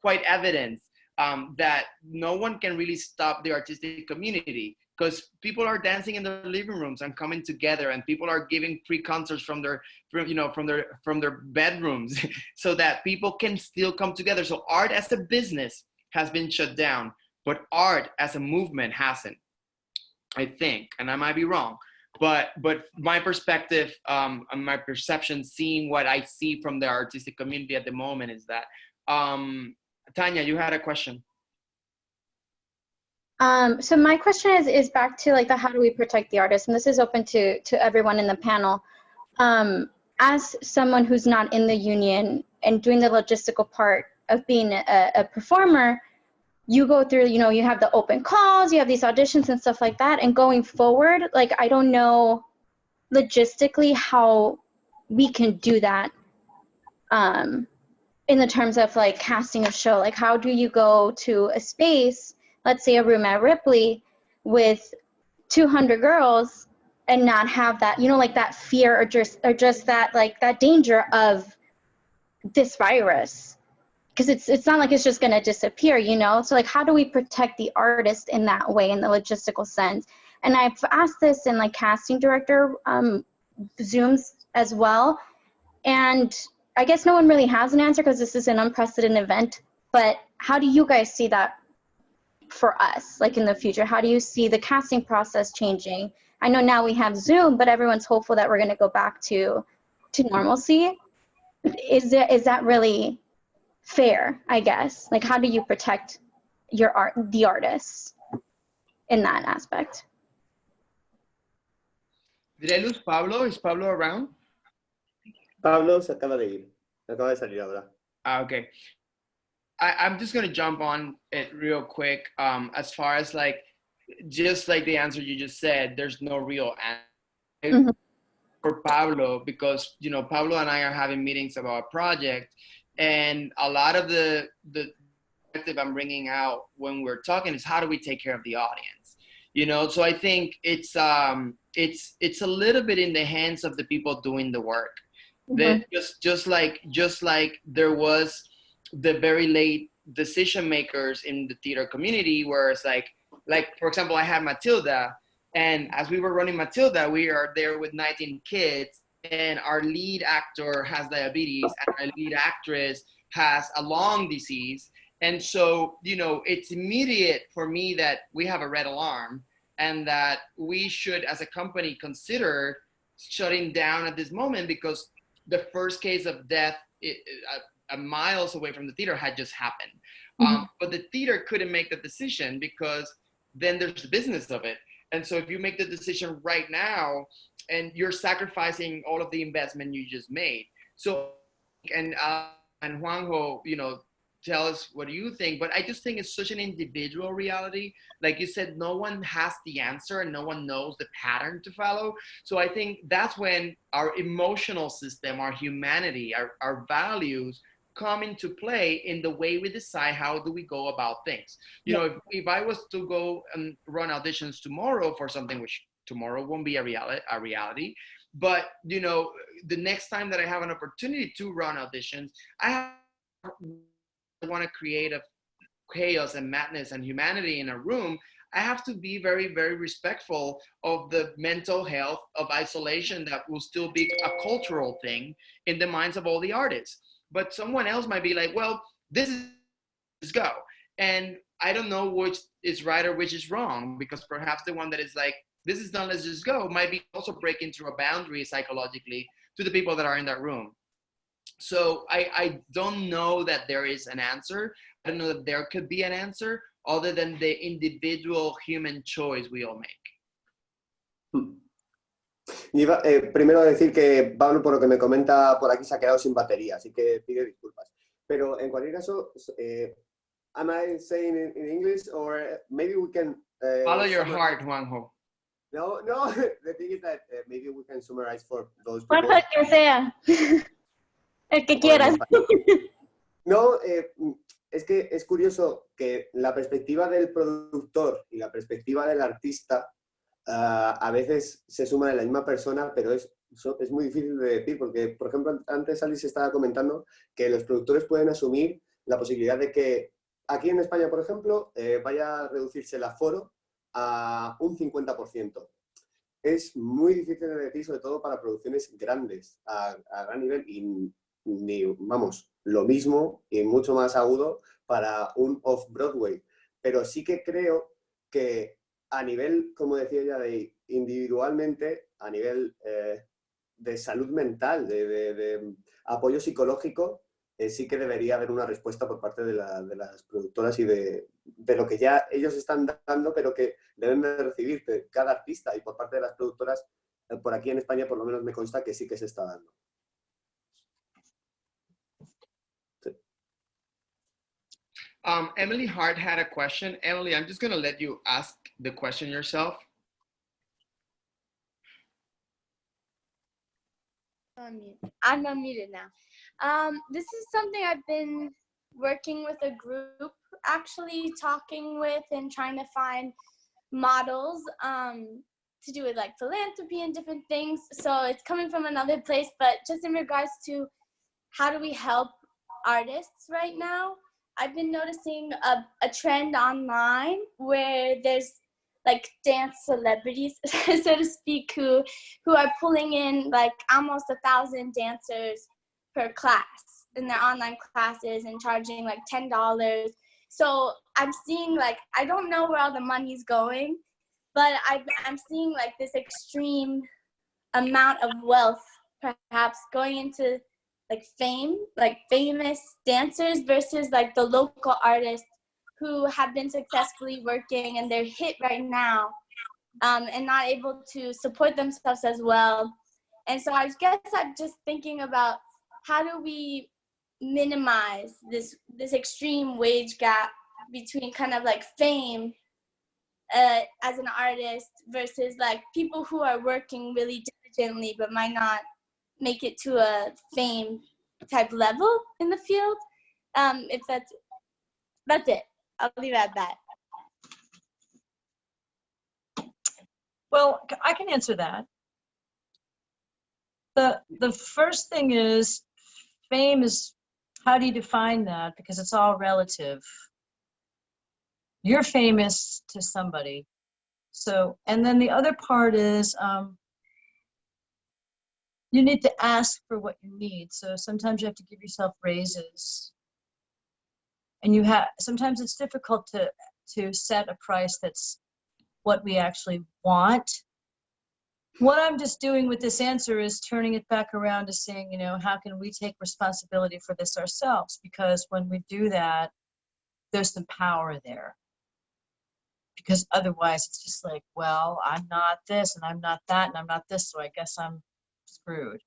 evidence that no one can really stop the artistic community, because people are dancing in their living rooms and coming together, and people are giving free concerts from their bedrooms so that people can still come together. So art as a business has been shut down, but art as a movement hasn't, I think, and I might be wrong. But my perspective and my perception, seeing what I see from the artistic community at the moment, is that Tanya, you had a question. So my question is back to like the how do we protect the artist, and this is open to everyone in the panel. As someone who's not in the union and doing the logistical part of being a performer, you go through, you know, you have the open calls, you have these auditions and stuff like that, and going forward, like I don't know logistically how we can do that in the terms of like casting a show. Like how do you go to a space, let's say a room at Ripley with 200 girls and not have that, you know, like that fear or just that like that danger of this virus, because it's not like it's just going to disappear, you know. So like how do we protect the artist in that way, in the logistical sense? And I've asked this in like casting director Zooms as well, and I guess no one really has an answer because this is an unprecedented event. But how do you guys see that for us, like in the future? How do you see the casting process changing? I know now we have Zoom, but everyone's hopeful that we're going to go back to normalcy. Is that really fair, I guess? Like how do you protect the artists in that aspect? Did I lose Pablo? Is Pablo around? Pablo se acaba de ir. Se acaba de salir ahora. Okay. I'm just going to jump on it real quick. As far as like, just like the answer you just said, there's no real answer mm-hmm. for Pablo, because, you know, Pablo and I are having meetings about a project, and a lot of the perspective I'm bringing out when we're talking is how do we take care of the audience, you know? So I think it's a little bit in the hands of the people doing the work. Mm-hmm. That just like there was the very late decision makers in the theater community, where it's like for example, I had Matilda, and as we were running Matilda, we are there with 19 kids, and our lead actor has diabetes, and our lead actress has a lung disease. And so, you know, it's immediate for me that we have a red alarm, and that we should, as a company, consider shutting down at this moment, because the first case of death miles away from the theater had just happened. Mm-hmm. But the theater couldn't make the decision, because then there's the business of it. And so if you make the decision right now, and you're sacrificing all of the investment you just made. So, and Juanjo, you know, tell us what do you think, but I just think it's such an individual reality. Like you said, no one has the answer and no one knows the pattern to follow. So I think that's when our emotional system, our humanity, our values come into play in the way we decide how do we go about things. You know, if I was to go and run auditions tomorrow for something, which tomorrow won't be a reality, but you know, the next time that I have an opportunity to run auditions, I want to create a chaos and madness and humanity in a room. I have to be very, very respectful of the mental health of isolation that will still be a cultural thing in the minds of all the artists. But someone else might be like, well, this is go. And I don't know which is right or which is wrong, because perhaps the one that is like, this is done, let's just go, might be also breaking through a boundary psychologically to the people that are in that room. So I don't know that there is an answer. I don't know that there could be an answer other than the individual human choice we all make. Iba, primero decir que Pablo, por lo que me comenta por aquí, se ha quedado sin batería, así que pide disculpas. Pero en cualquier caso, am I saying in English, or maybe we can... follow your heart, Juanjo. No, the thing is that maybe we can summarize for those people. Juanjo, el que sea. El que quieras. No, es que es curioso que la perspectiva del productor y la perspectiva del artista a veces se suman en la misma persona, pero es muy difícil de decir, porque, por ejemplo, antes Alice estaba comentando que los productores pueden asumir la posibilidad de que aquí en España, por ejemplo, vaya a reducirse el aforo a un 50%. Es muy difícil de decir, sobre todo para producciones grandes, a gran nivel, y vamos, lo mismo y mucho más agudo para un off-Broadway. Pero sí que creo que a nivel, como decía ya, de individualmente, a nivel de salud mental, de apoyo psicológico, sí que debería haber una respuesta por parte de las productoras y de lo que ya ellos están dando, pero que deben de recibir cada artista, y por parte de las productoras, por aquí en España por lo menos me consta que sí que se está dando. Sí. Emily Hart had a question. Emily, I'm just going to let you ask the question yourself. I'm unmuted now. This is something I've been working with a group, actually talking with and trying to find models to do with like philanthropy and different things. So it's coming from another place, but just in regards to how do we help artists right now, I've been noticing a trend online where there's like dance celebrities, so to speak, who are pulling in like almost 1,000 dancers per class in their online classes and charging like $10. So I'm seeing like, I don't know where all the money's going, but I'm seeing like this extreme amount of wealth perhaps going into like fame, like famous dancers versus like the local artists who have been successfully working and they're hit right now and not able to support themselves as well. And so I guess I'm just thinking about how do we minimize this extreme wage gap between kind of like fame as an artist versus like people who are working really diligently but might not make it to a fame type level in the field. If that's it. I'll leave it at that. Well, I can answer that. The first thing is, fame is, how do you define that? Because it's all relative. You're famous to somebody. So, and then the other part is, you need to ask for what you need. So sometimes you have to give yourself raises. And sometimes it's difficult to set a price that's what we actually want. What I'm just doing with this answer is turning it back around to saying, you know, how can we take responsibility for this ourselves? Because when we do that, there's some power there. Because otherwise it's just like, well, I'm not this and I'm not that and I'm not this, so I guess I'm screwed.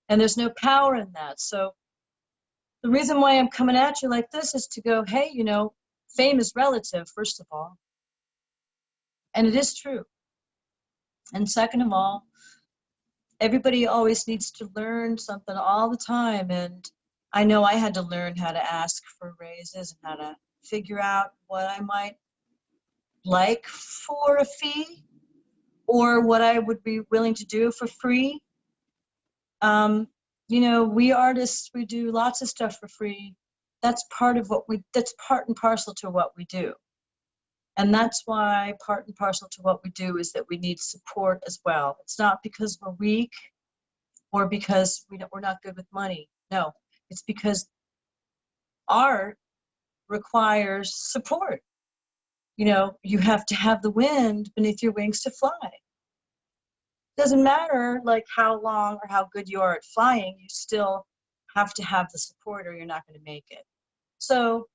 And there's no power in that. So the reason why I'm coming at you like this is to go, hey, you know, fame is relative, first of all. And it is true. And second of all, everybody always needs to learn something all the time. And I know I had to learn how to ask for raises and how to figure out what I might like for a fee or what I would be willing to do for free. You know, we artists, we do lots of stuff for free. That's part of that's part and parcel to what we do. And that's why part and parcel to what we do is that we need support as well. It's not because we're weak or because we're not good with money. No, it's because art requires support. You know, you have to have the wind beneath your wings to fly. Doesn't matter like how long or how good you are at flying, you still have to have the support or you're not going to make it. So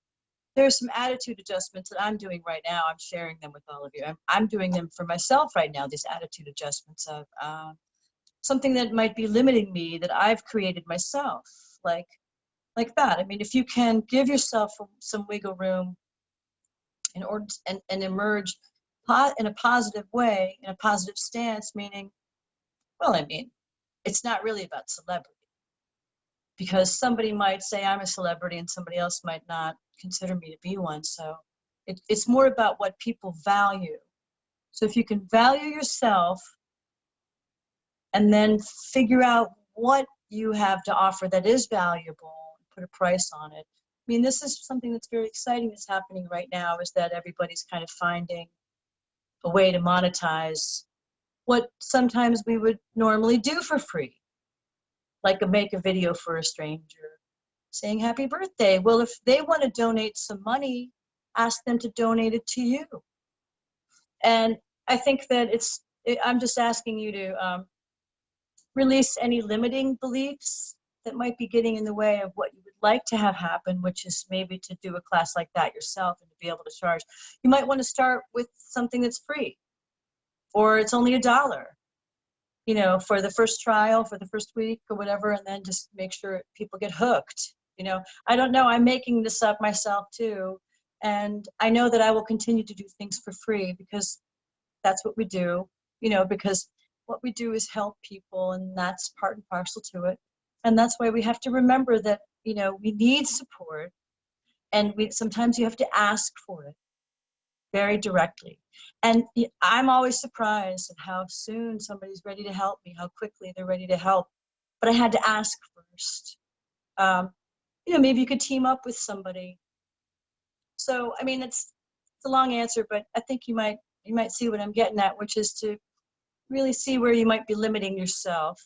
there's some attitude adjustments that I'm doing right now. I'm sharing them with all of you. I'm doing them for myself right now, these attitude adjustments of something that might be limiting me that I've created myself, like that. I mean, if you can give yourself some wiggle room in order to, and emerge in a positive way, in a positive stance, meaning, well, I mean, it's not really about celebrity. Because somebody might say I'm a celebrity and somebody else might not consider me to be one. So it's more about what people value. So if you can value yourself and then figure out what you have to offer that is valuable, put a price on it. I mean, this is something that's very exciting that's happening right now, is that everybody's kind of finding a way to monetize what sometimes we would normally do for free. Like make a video for a stranger saying happy birthday. Well, if they want to donate some money, ask them to donate it to you. And I think that I'm just asking you to release any limiting beliefs that might be getting in the way of what you would like to have happen, which is maybe to do a class like that yourself and to be able to charge, you might want to start with something that's free, or it's only $1, you know, for the first trial, for the first week or whatever, and then just make sure people get hooked. You know, I don't know, I'm making this up myself too. And I know that I will continue to do things for free because that's what we do, you know, because what we do is help people, and that's part and parcel to it. And that's why we have to remember that, you know, we need support, and sometimes you have to ask for it very directly. And I'm always surprised at how soon somebody's ready to help me, how quickly they're ready to help. But I had to ask first. You know, maybe you could team up with somebody. So, I mean, it's a long answer, but I think you might see what I'm getting at, which is to really see where you might be limiting yourself.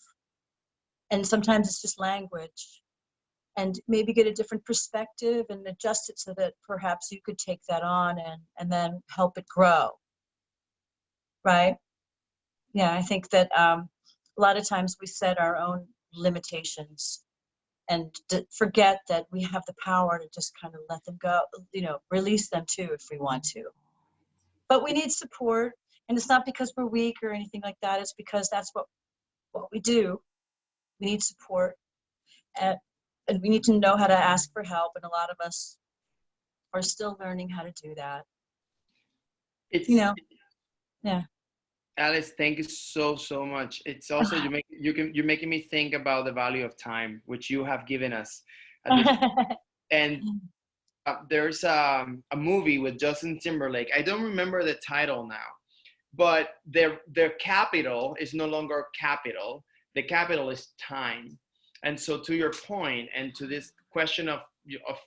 And sometimes it's just language. And maybe get a different perspective and adjust it so that perhaps you could take that on and then help it grow. Right? Yeah, I think that a lot of times we set our own limitations and forget that we have the power to just kind of let them go, you know, release them too if we want to. But we need support, and it's not because we're weak or anything like that. It's because that's what we do. We need support, and we need to know how to ask for help, and a lot of us are still learning how to do that. You know, yeah. Alice, thank you so much. It's also you're making me think about the value of time, which you have given us. And there's a movie with Justin Timberlake. I don't remember the title now, but their capital is no longer capital. The capital is time. And so, to your point, and to this question of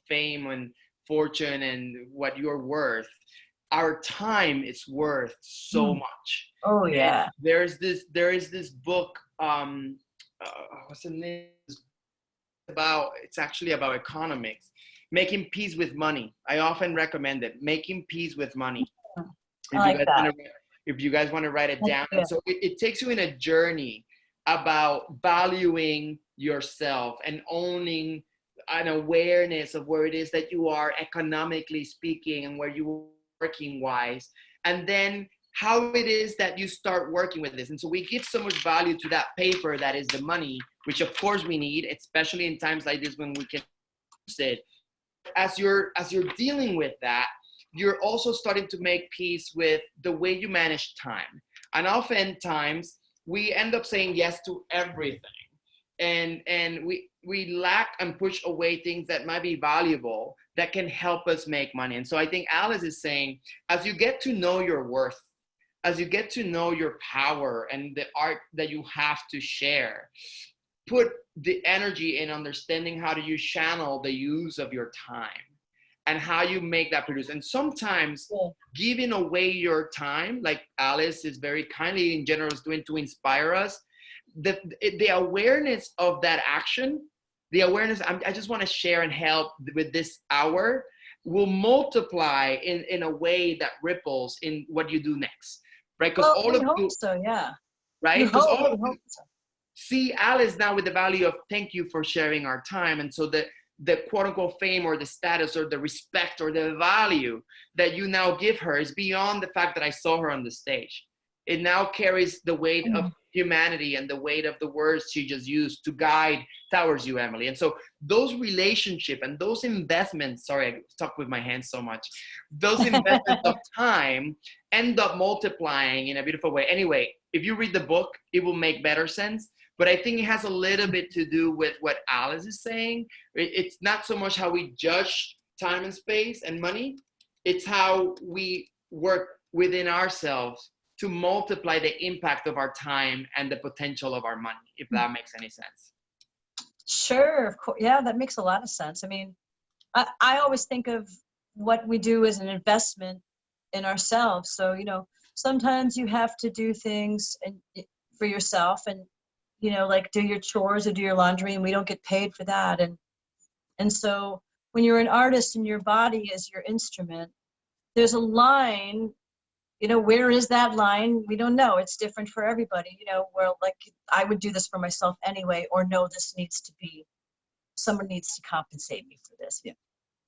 fame and fortune and what you're worth, our time is worth so much. Oh yeah. And there is this book. What's the name? It's actually about economics, Making Peace with Money. I often recommend it. Making Peace with Money. If you guys want to write it down. And so it takes you in a journey about valuing yourself and owning an awareness of where it is that you are economically speaking and where you are working wise, and then how it is that you start working with this. And so we give so much value to that paper that is the money, which of course we need, especially in times like this when we can use it. As you're dealing with that, you're also starting to make peace with the way you manage time. And oftentimes we end up saying yes to everything. And we lack and push away things that might be valuable that can help us make money. And so I think Alice is saying, as you get to know your worth, as you get to know your power and the art that you have to share, put the energy in understanding how do you channel the use of your time and how you make that produce. And sometimes giving away your time, like Alice is very kindly and generous doing to inspire us, the awareness of that action, the awareness, I just want to share and help with this hour, will multiply in a way that ripples in what you do next, right? Because all of you, so yeah, right? Because all of you see Alice now with the value of thank you for sharing our time, and so the quote unquote fame or the status or the respect or the value that you now give her is beyond the fact that I saw her on the stage. It now carries the weight of humanity and the weight of the words she just used to guide towards you, Emily. And so those relationships and those investments, sorry, I talk with my hands so much, those investments of time end up multiplying in a beautiful way. Anyway, if you read the book, it will make better sense. But I think it has a little bit to do with what Alice is saying. It's not so much how we judge time and space and money. It's how we work within ourselves to multiply the impact of our time and the potential of our money, if that makes any sense. Sure, of course. Yeah, that makes a lot of sense. I mean, I always think of what we do as an investment in ourselves. So, you know, sometimes you have to do things for yourself and, you know, like do your chores or do your laundry, and we don't get paid for that. And so when you're an artist and your body is your instrument, there's a line. You know, where is that line? We don't know. It's different for everybody. You know, where like I would do this for myself anyway, or no, this needs to be someone needs to compensate me for this.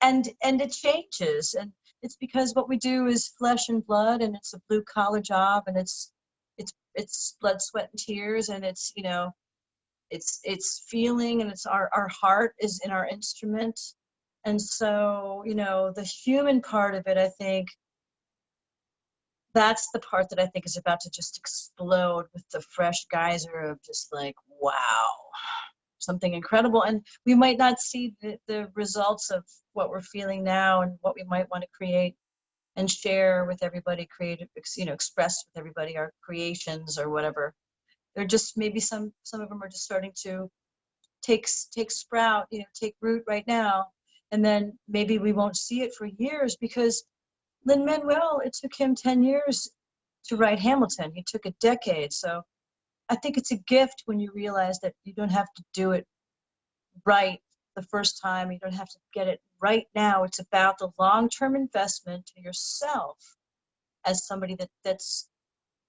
And it changes, and it's because what we do is flesh and blood, and it's a blue collar job, and it's blood, sweat, and tears, and it's, you know, it's feeling, and it's our heart is in our instrument. And so, you know, the human part of it, I think, that's the part that I think is about to just explode with the fresh geyser of just like, wow, something incredible. And we might not see the results of what we're feeling now and what we might want to create and share with everybody, you know, express with everybody our creations or whatever. They're just, maybe some of them are just starting to take sprout, you know, take root right now. And then maybe we won't see it for years, because Lin-Manuel, it took him 10 years to write Hamilton. He took a decade. So I think it's a gift when you realize that you don't have to do it right the first time. You don't have to get it right now. It's about the long-term investment to yourself as somebody that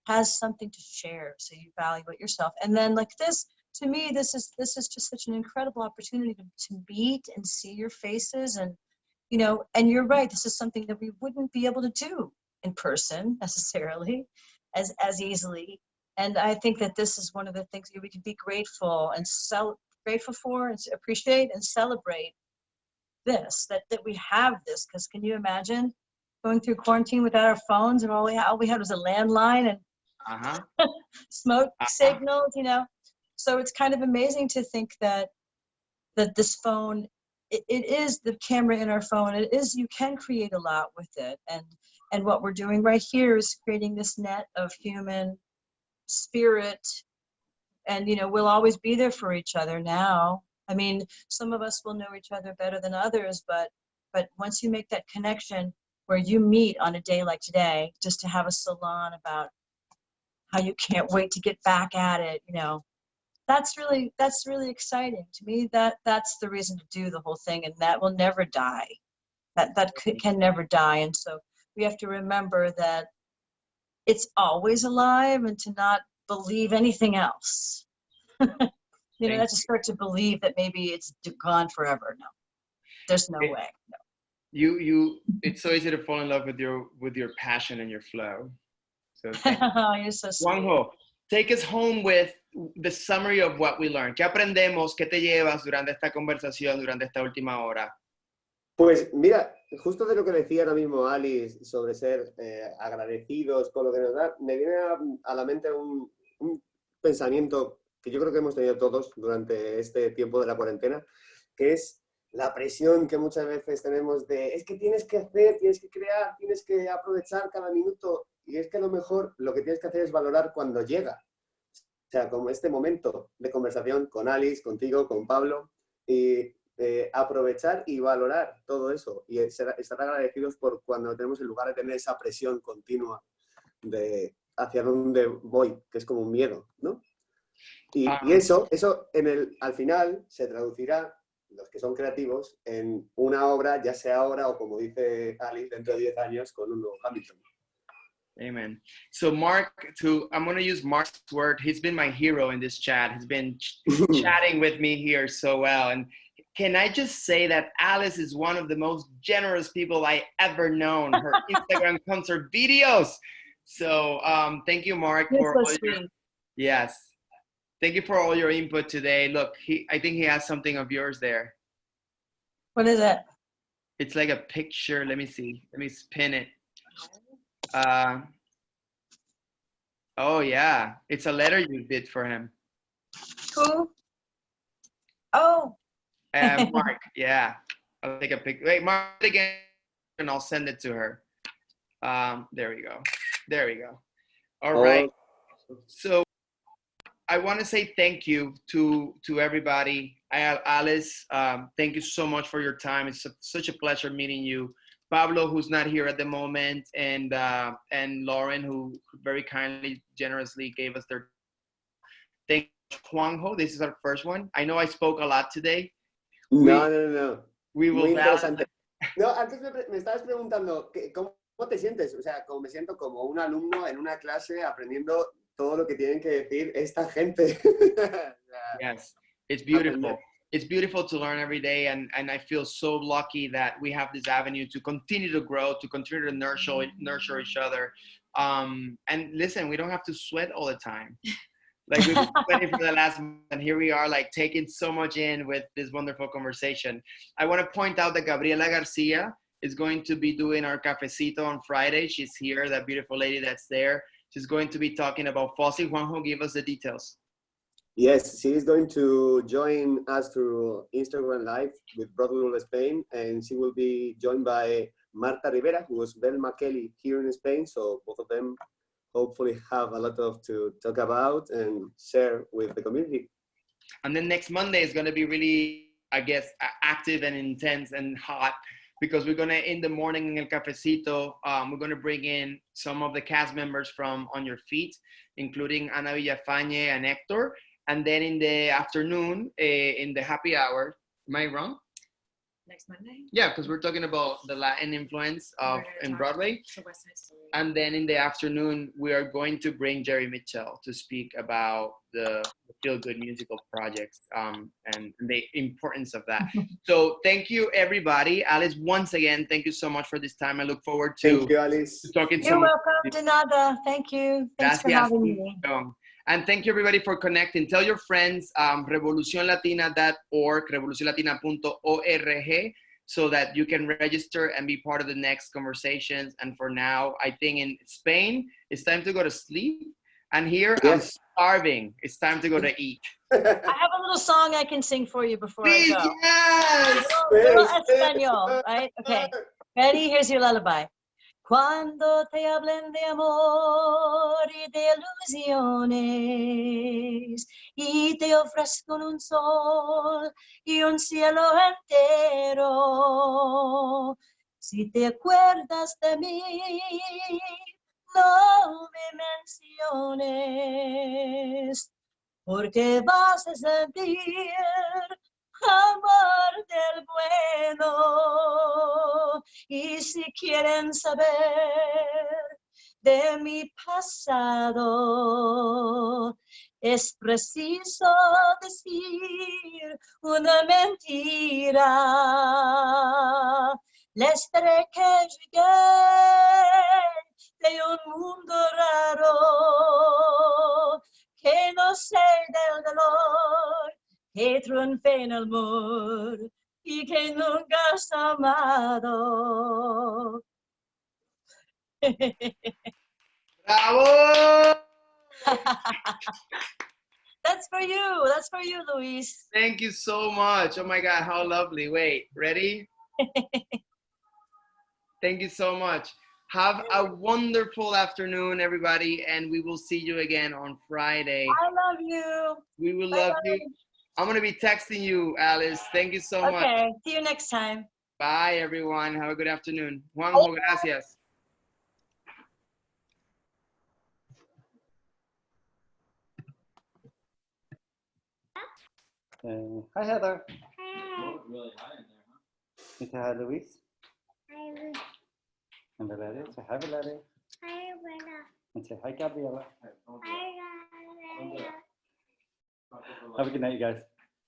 has something to share. So you value it yourself. And then like this, to me, this is just such an incredible opportunity to meet and see your faces. And, you know, and you're right, this is something that we wouldn't be able to do in person necessarily as easily. And I think that this is one of the things that we can be grateful for and appreciate and celebrate this, that we have this. Because can you imagine going through quarantine without our phones, and all we had was a landline and smoke signals, you know? So it's kind of amazing to think that this phone, it is the camera in our phone. It is, you can create a lot with it. And what we're doing right here is creating this net of human spirit. And, you know, we'll always be there for each other now. I mean, some of us will know each other better than others, but once you make that connection where you meet on a day like today, just to have a salon about how you can't wait to get back at it, you know, that's really exciting to me. That's the reason to do the whole thing, and that will never die. That can never die. And so we have to remember that it's always alive, and to not believe anything else. You know, not to start to believe that maybe it's gone forever. No, there's no way. No. You it's so easy to fall in love with your passion and your flow. So you're so sweet. Juanjo, take us home with the summary of what we learned. ¿Qué aprendemos? ¿Qué te llevas durante esta conversación, durante esta última hora? Pues mira, justo de lo que decía ahora mismo Alice sobre ser agradecidos con lo que nos da, me viene a la mente un pensamiento que yo creo que hemos tenido todos durante este tiempo de la cuarentena, que es la presión que muchas veces tenemos de es que tienes que hacer, tienes que crear, tienes que aprovechar cada minuto, y es que a lo mejor lo que tienes que hacer es valorar cuando llega. O sea, como este momento de conversación con Alice, contigo, con Pablo, y aprovechar y valorar todo eso y estar agradecidos por cuando tenemos, en lugar de tener esa presión continua de hacia dónde voy, que es como un miedo, ¿no? Y eso al final se traducirá, los que son creativos, en una obra, ya sea ahora o, como dice Alice, dentro de 10 años con un nuevo Hamilton. Amen. So Mark, I'm going to use Mark's word. He's been my hero in this chat. He's been chatting with me here so well. And can I just say that Alice is one of the most generous people I ever known. Her Instagram concert videos. So thank you, Mark. Yes. Thank you for all your input today. Look, I think he has something of yours there. What is it? It's like a picture. Let me see. Let me spin it. Oh yeah, it's a letter you did for him. Who? Oh. Mark, yeah. I'll take a pic. Wait, Mark again, and I'll send it to her. There we go. There we go. All right. So I want to say thank you to everybody. Alice, thank you so much for your time. It's such a pleasure meeting you. Pablo, who's not here at the moment, and Lorin, who very kindly, generously gave us their. Thank you, Juanjo. This is our first one. I know I spoke a lot today. No. We will. Muy interesante. No, antes me estabas preguntando ¿cómo te sientes? O sea, como me siento como un alumno en una clase aprendiendo todo lo que tienen que decir esta gente. Yes, it's beautiful. it's beautiful to learn every day, and I feel so lucky that we have this avenue to continue to grow, to continue to nurture each other. And listen, we don't have to sweat all the time. Like we've been sweating for the last month, and here we are, like taking so much in with this wonderful conversation. I want to point out that Gabriela Garcia is going to be doing our cafecito on Friday. She's here, that beautiful lady that's there. She's going to be talking about Fossi. Juanjo, give us the details. Yes, she is going to join us through Instagram Live with Broadway Spain, and she will be joined by Marta Rivera, who was Velma Kelly here in Spain. So both of them hopefully have a lot to talk about and share with the community. And then next Monday is going to be really, I guess, active and intense and hot, because we're going to, in the morning in El Cafecito, we're going to bring in some of the cast members from On Your Feet, including Ana Villafañe and Hector. And then in the afternoon, in the happy hour, am I wrong? Next Monday? Yeah, because we're talking about the Latin influence in Broadway. And then in the afternoon, we are going to bring Jerry Mitchell to speak about the feel-good musical projects and the importance of that. So thank you, everybody. Alice, once again, thank you so much for this time. I look forward to, thank you, Alice. to talking to You're welcome, de nada. Thank you. Thanks for having me. And thank you, everybody, for connecting. Tell your friends, revolucionlatina.org, revolucionlatina.org, so that you can register and be part of the next conversations. And for now, I think in Spain, it's time to go to sleep. And here, yes. I'm starving. It's time to go to eat. I have a little song I can sing for you before I go. Yes! Little Espanol, right? Okay. Ready? Here's your lullaby. Cuando te hablen de amor y de ilusiones y te ofrezcan un sol y un cielo entero, si te acuerdas de mí, no me menciones, porque vas a sentir amor del bueno. Y si quieren saber de mi pasado, es preciso decir una mentira. Les diré que llegué de un mundo raro, que no sé del dolor, que triunfé en el amor y que nunca has amado. ¡Bravo! That's for you. That's for you, Luis. Thank you so much. Oh my God, how lovely. Wait, ready? Thank you so much. Have a wonderful afternoon, everybody, and we will see you again on Friday. I love you. We will love you. I'm going to be texting you, Alice. Thank you so much. Okay, see you next time. Bye, everyone. Have a good afternoon. Juanjo, gracias. Hi, Heather. Hi. Really high in there, huh? Say hi, Luis. Hi, Luis. And Valeria. Say hi, Valeria. Hi, Valeria. And say hi, Gabriela. Hi, Valeria. Have a good night, you guys.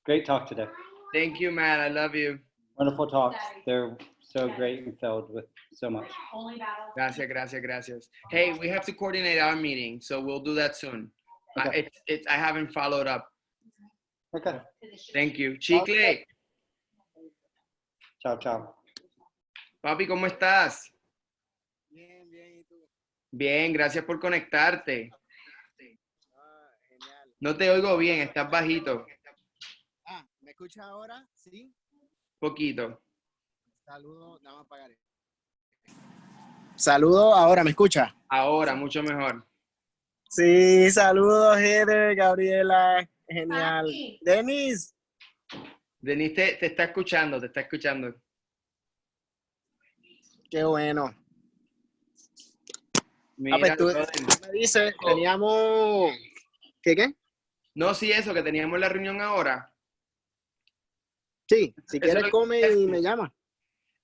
Great talk today. Thank you, man. I love you. Wonderful talks. They're so great and filled with so much. Gracias, gracias, gracias. Hey, we have to coordinate our meeting, so we'll do that soon. Okay. I haven't followed up. Okay. Thank you. Chicle. Chao, chao. Papi, ¿cómo estás? Bien, bien, ¿y tú? Bien, gracias por conectarte. Ah, genial. No te oigo bien, estás bajito. Ah, ¿me escuchas ahora? Sí. Poquito. Saludo, nada más apagar. Saludo, ahora, ¿me escucha? Ahora, mucho mejor. Sí, saludos, Heather, Gabriela, genial. Papi. Denis. Denis te está escuchando, te está escuchando. Qué bueno. Mira, Pues tú brother. me dices, teníamos... ¿Qué? No, sí, eso, que teníamos la reunión ahora. Sí, si Eso quieres lo- come y me llama.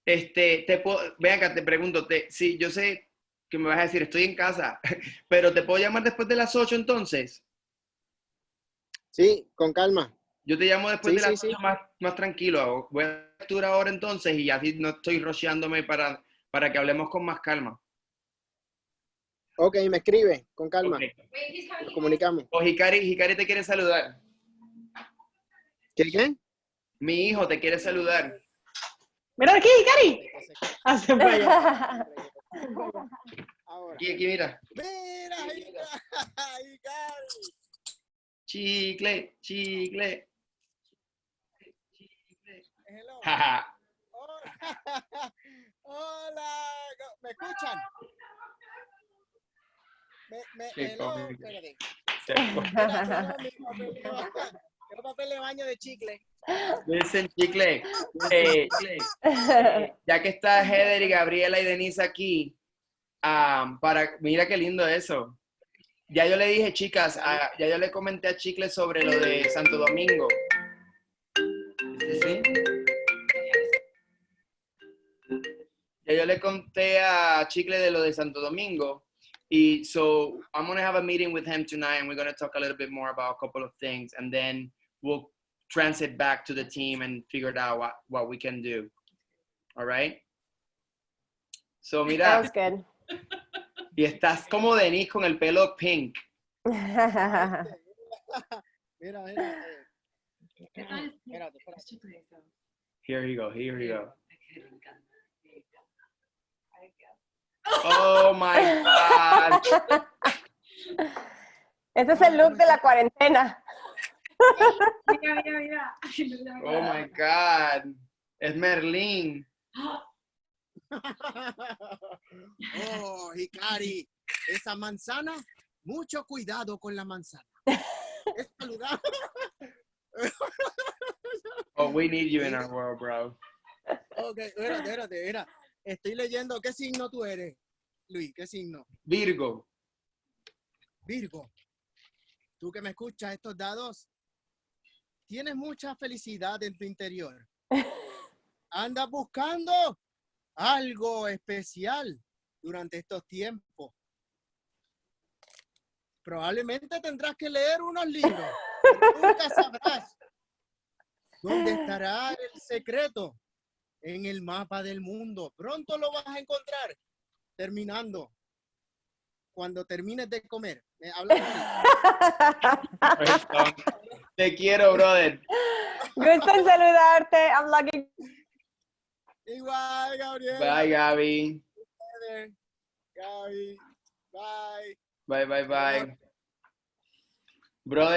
Ven acá, te pregunto, sí, yo sé que me vas a decir, estoy en casa, pero ¿te puedo llamar después de las 8 entonces? Sí, con calma. Yo te llamo después Sí, de las sí, sí. 8 más tranquilo. Voy a lectura ahora entonces y así no estoy rociándome para que hablemos con más calma. Ok, me escribe, con calma. Ok. Nos comunicamos. O Hikari te quiere saludar. ¿Qué? Mi hijo te quiere saludar. Mira aquí, Cari. Hace para allá. Ahora. Aquí, mira. Mira, Hikari. Chicle. Hello. Jaja. Hola. Hola. ¿Me escuchan? Hello. Espérate. Mira, tengo papel de baño de chicle. Listen, Chicle. Ya que está Heather y Gabriela y Denise aquí, mira qué lindo eso. Ya yo le dije, chicas, ya yo le comenté a Chicle sobre lo de Santo Domingo. ¿Sí? Ya yo le conté a Chicle de lo de Santo Domingo. Y so I'm going to have a meeting with him tonight and we're going to talk a little bit more about a couple of things and then we'll transit back to the team and figure out what we can do. All right? So mira. Sounds good. Y estás como Denise con el pelo pink. Mira. Espérate. Here you go. Oh my God. Ese es el look de la cuarentena. Mira. Oh my God. Es Merlín. Oh, Hikari, esa manzana, mucho cuidado con la manzana. Es saludable. Oh, we need you in our world, bro. Ok, espérate. Estoy leyendo, ¿qué signo tú eres, Luis? ¿Qué signo? Virgo. Virgo. Tú que me escuchas estos dados, tienes mucha felicidad en tu interior. Andas buscando algo especial durante estos tiempos. Probablemente tendrás que leer unos libros. Nunca sabrás dónde estará el secreto en el mapa del mundo. Pronto lo vas a encontrar. Terminando. Cuando termines de comer. Te quiero, brother. Gusto en saludarte. I'm lucky. Igual, Gabriel. Bye, Gaby. Gaby. Bye. Bye. Brother.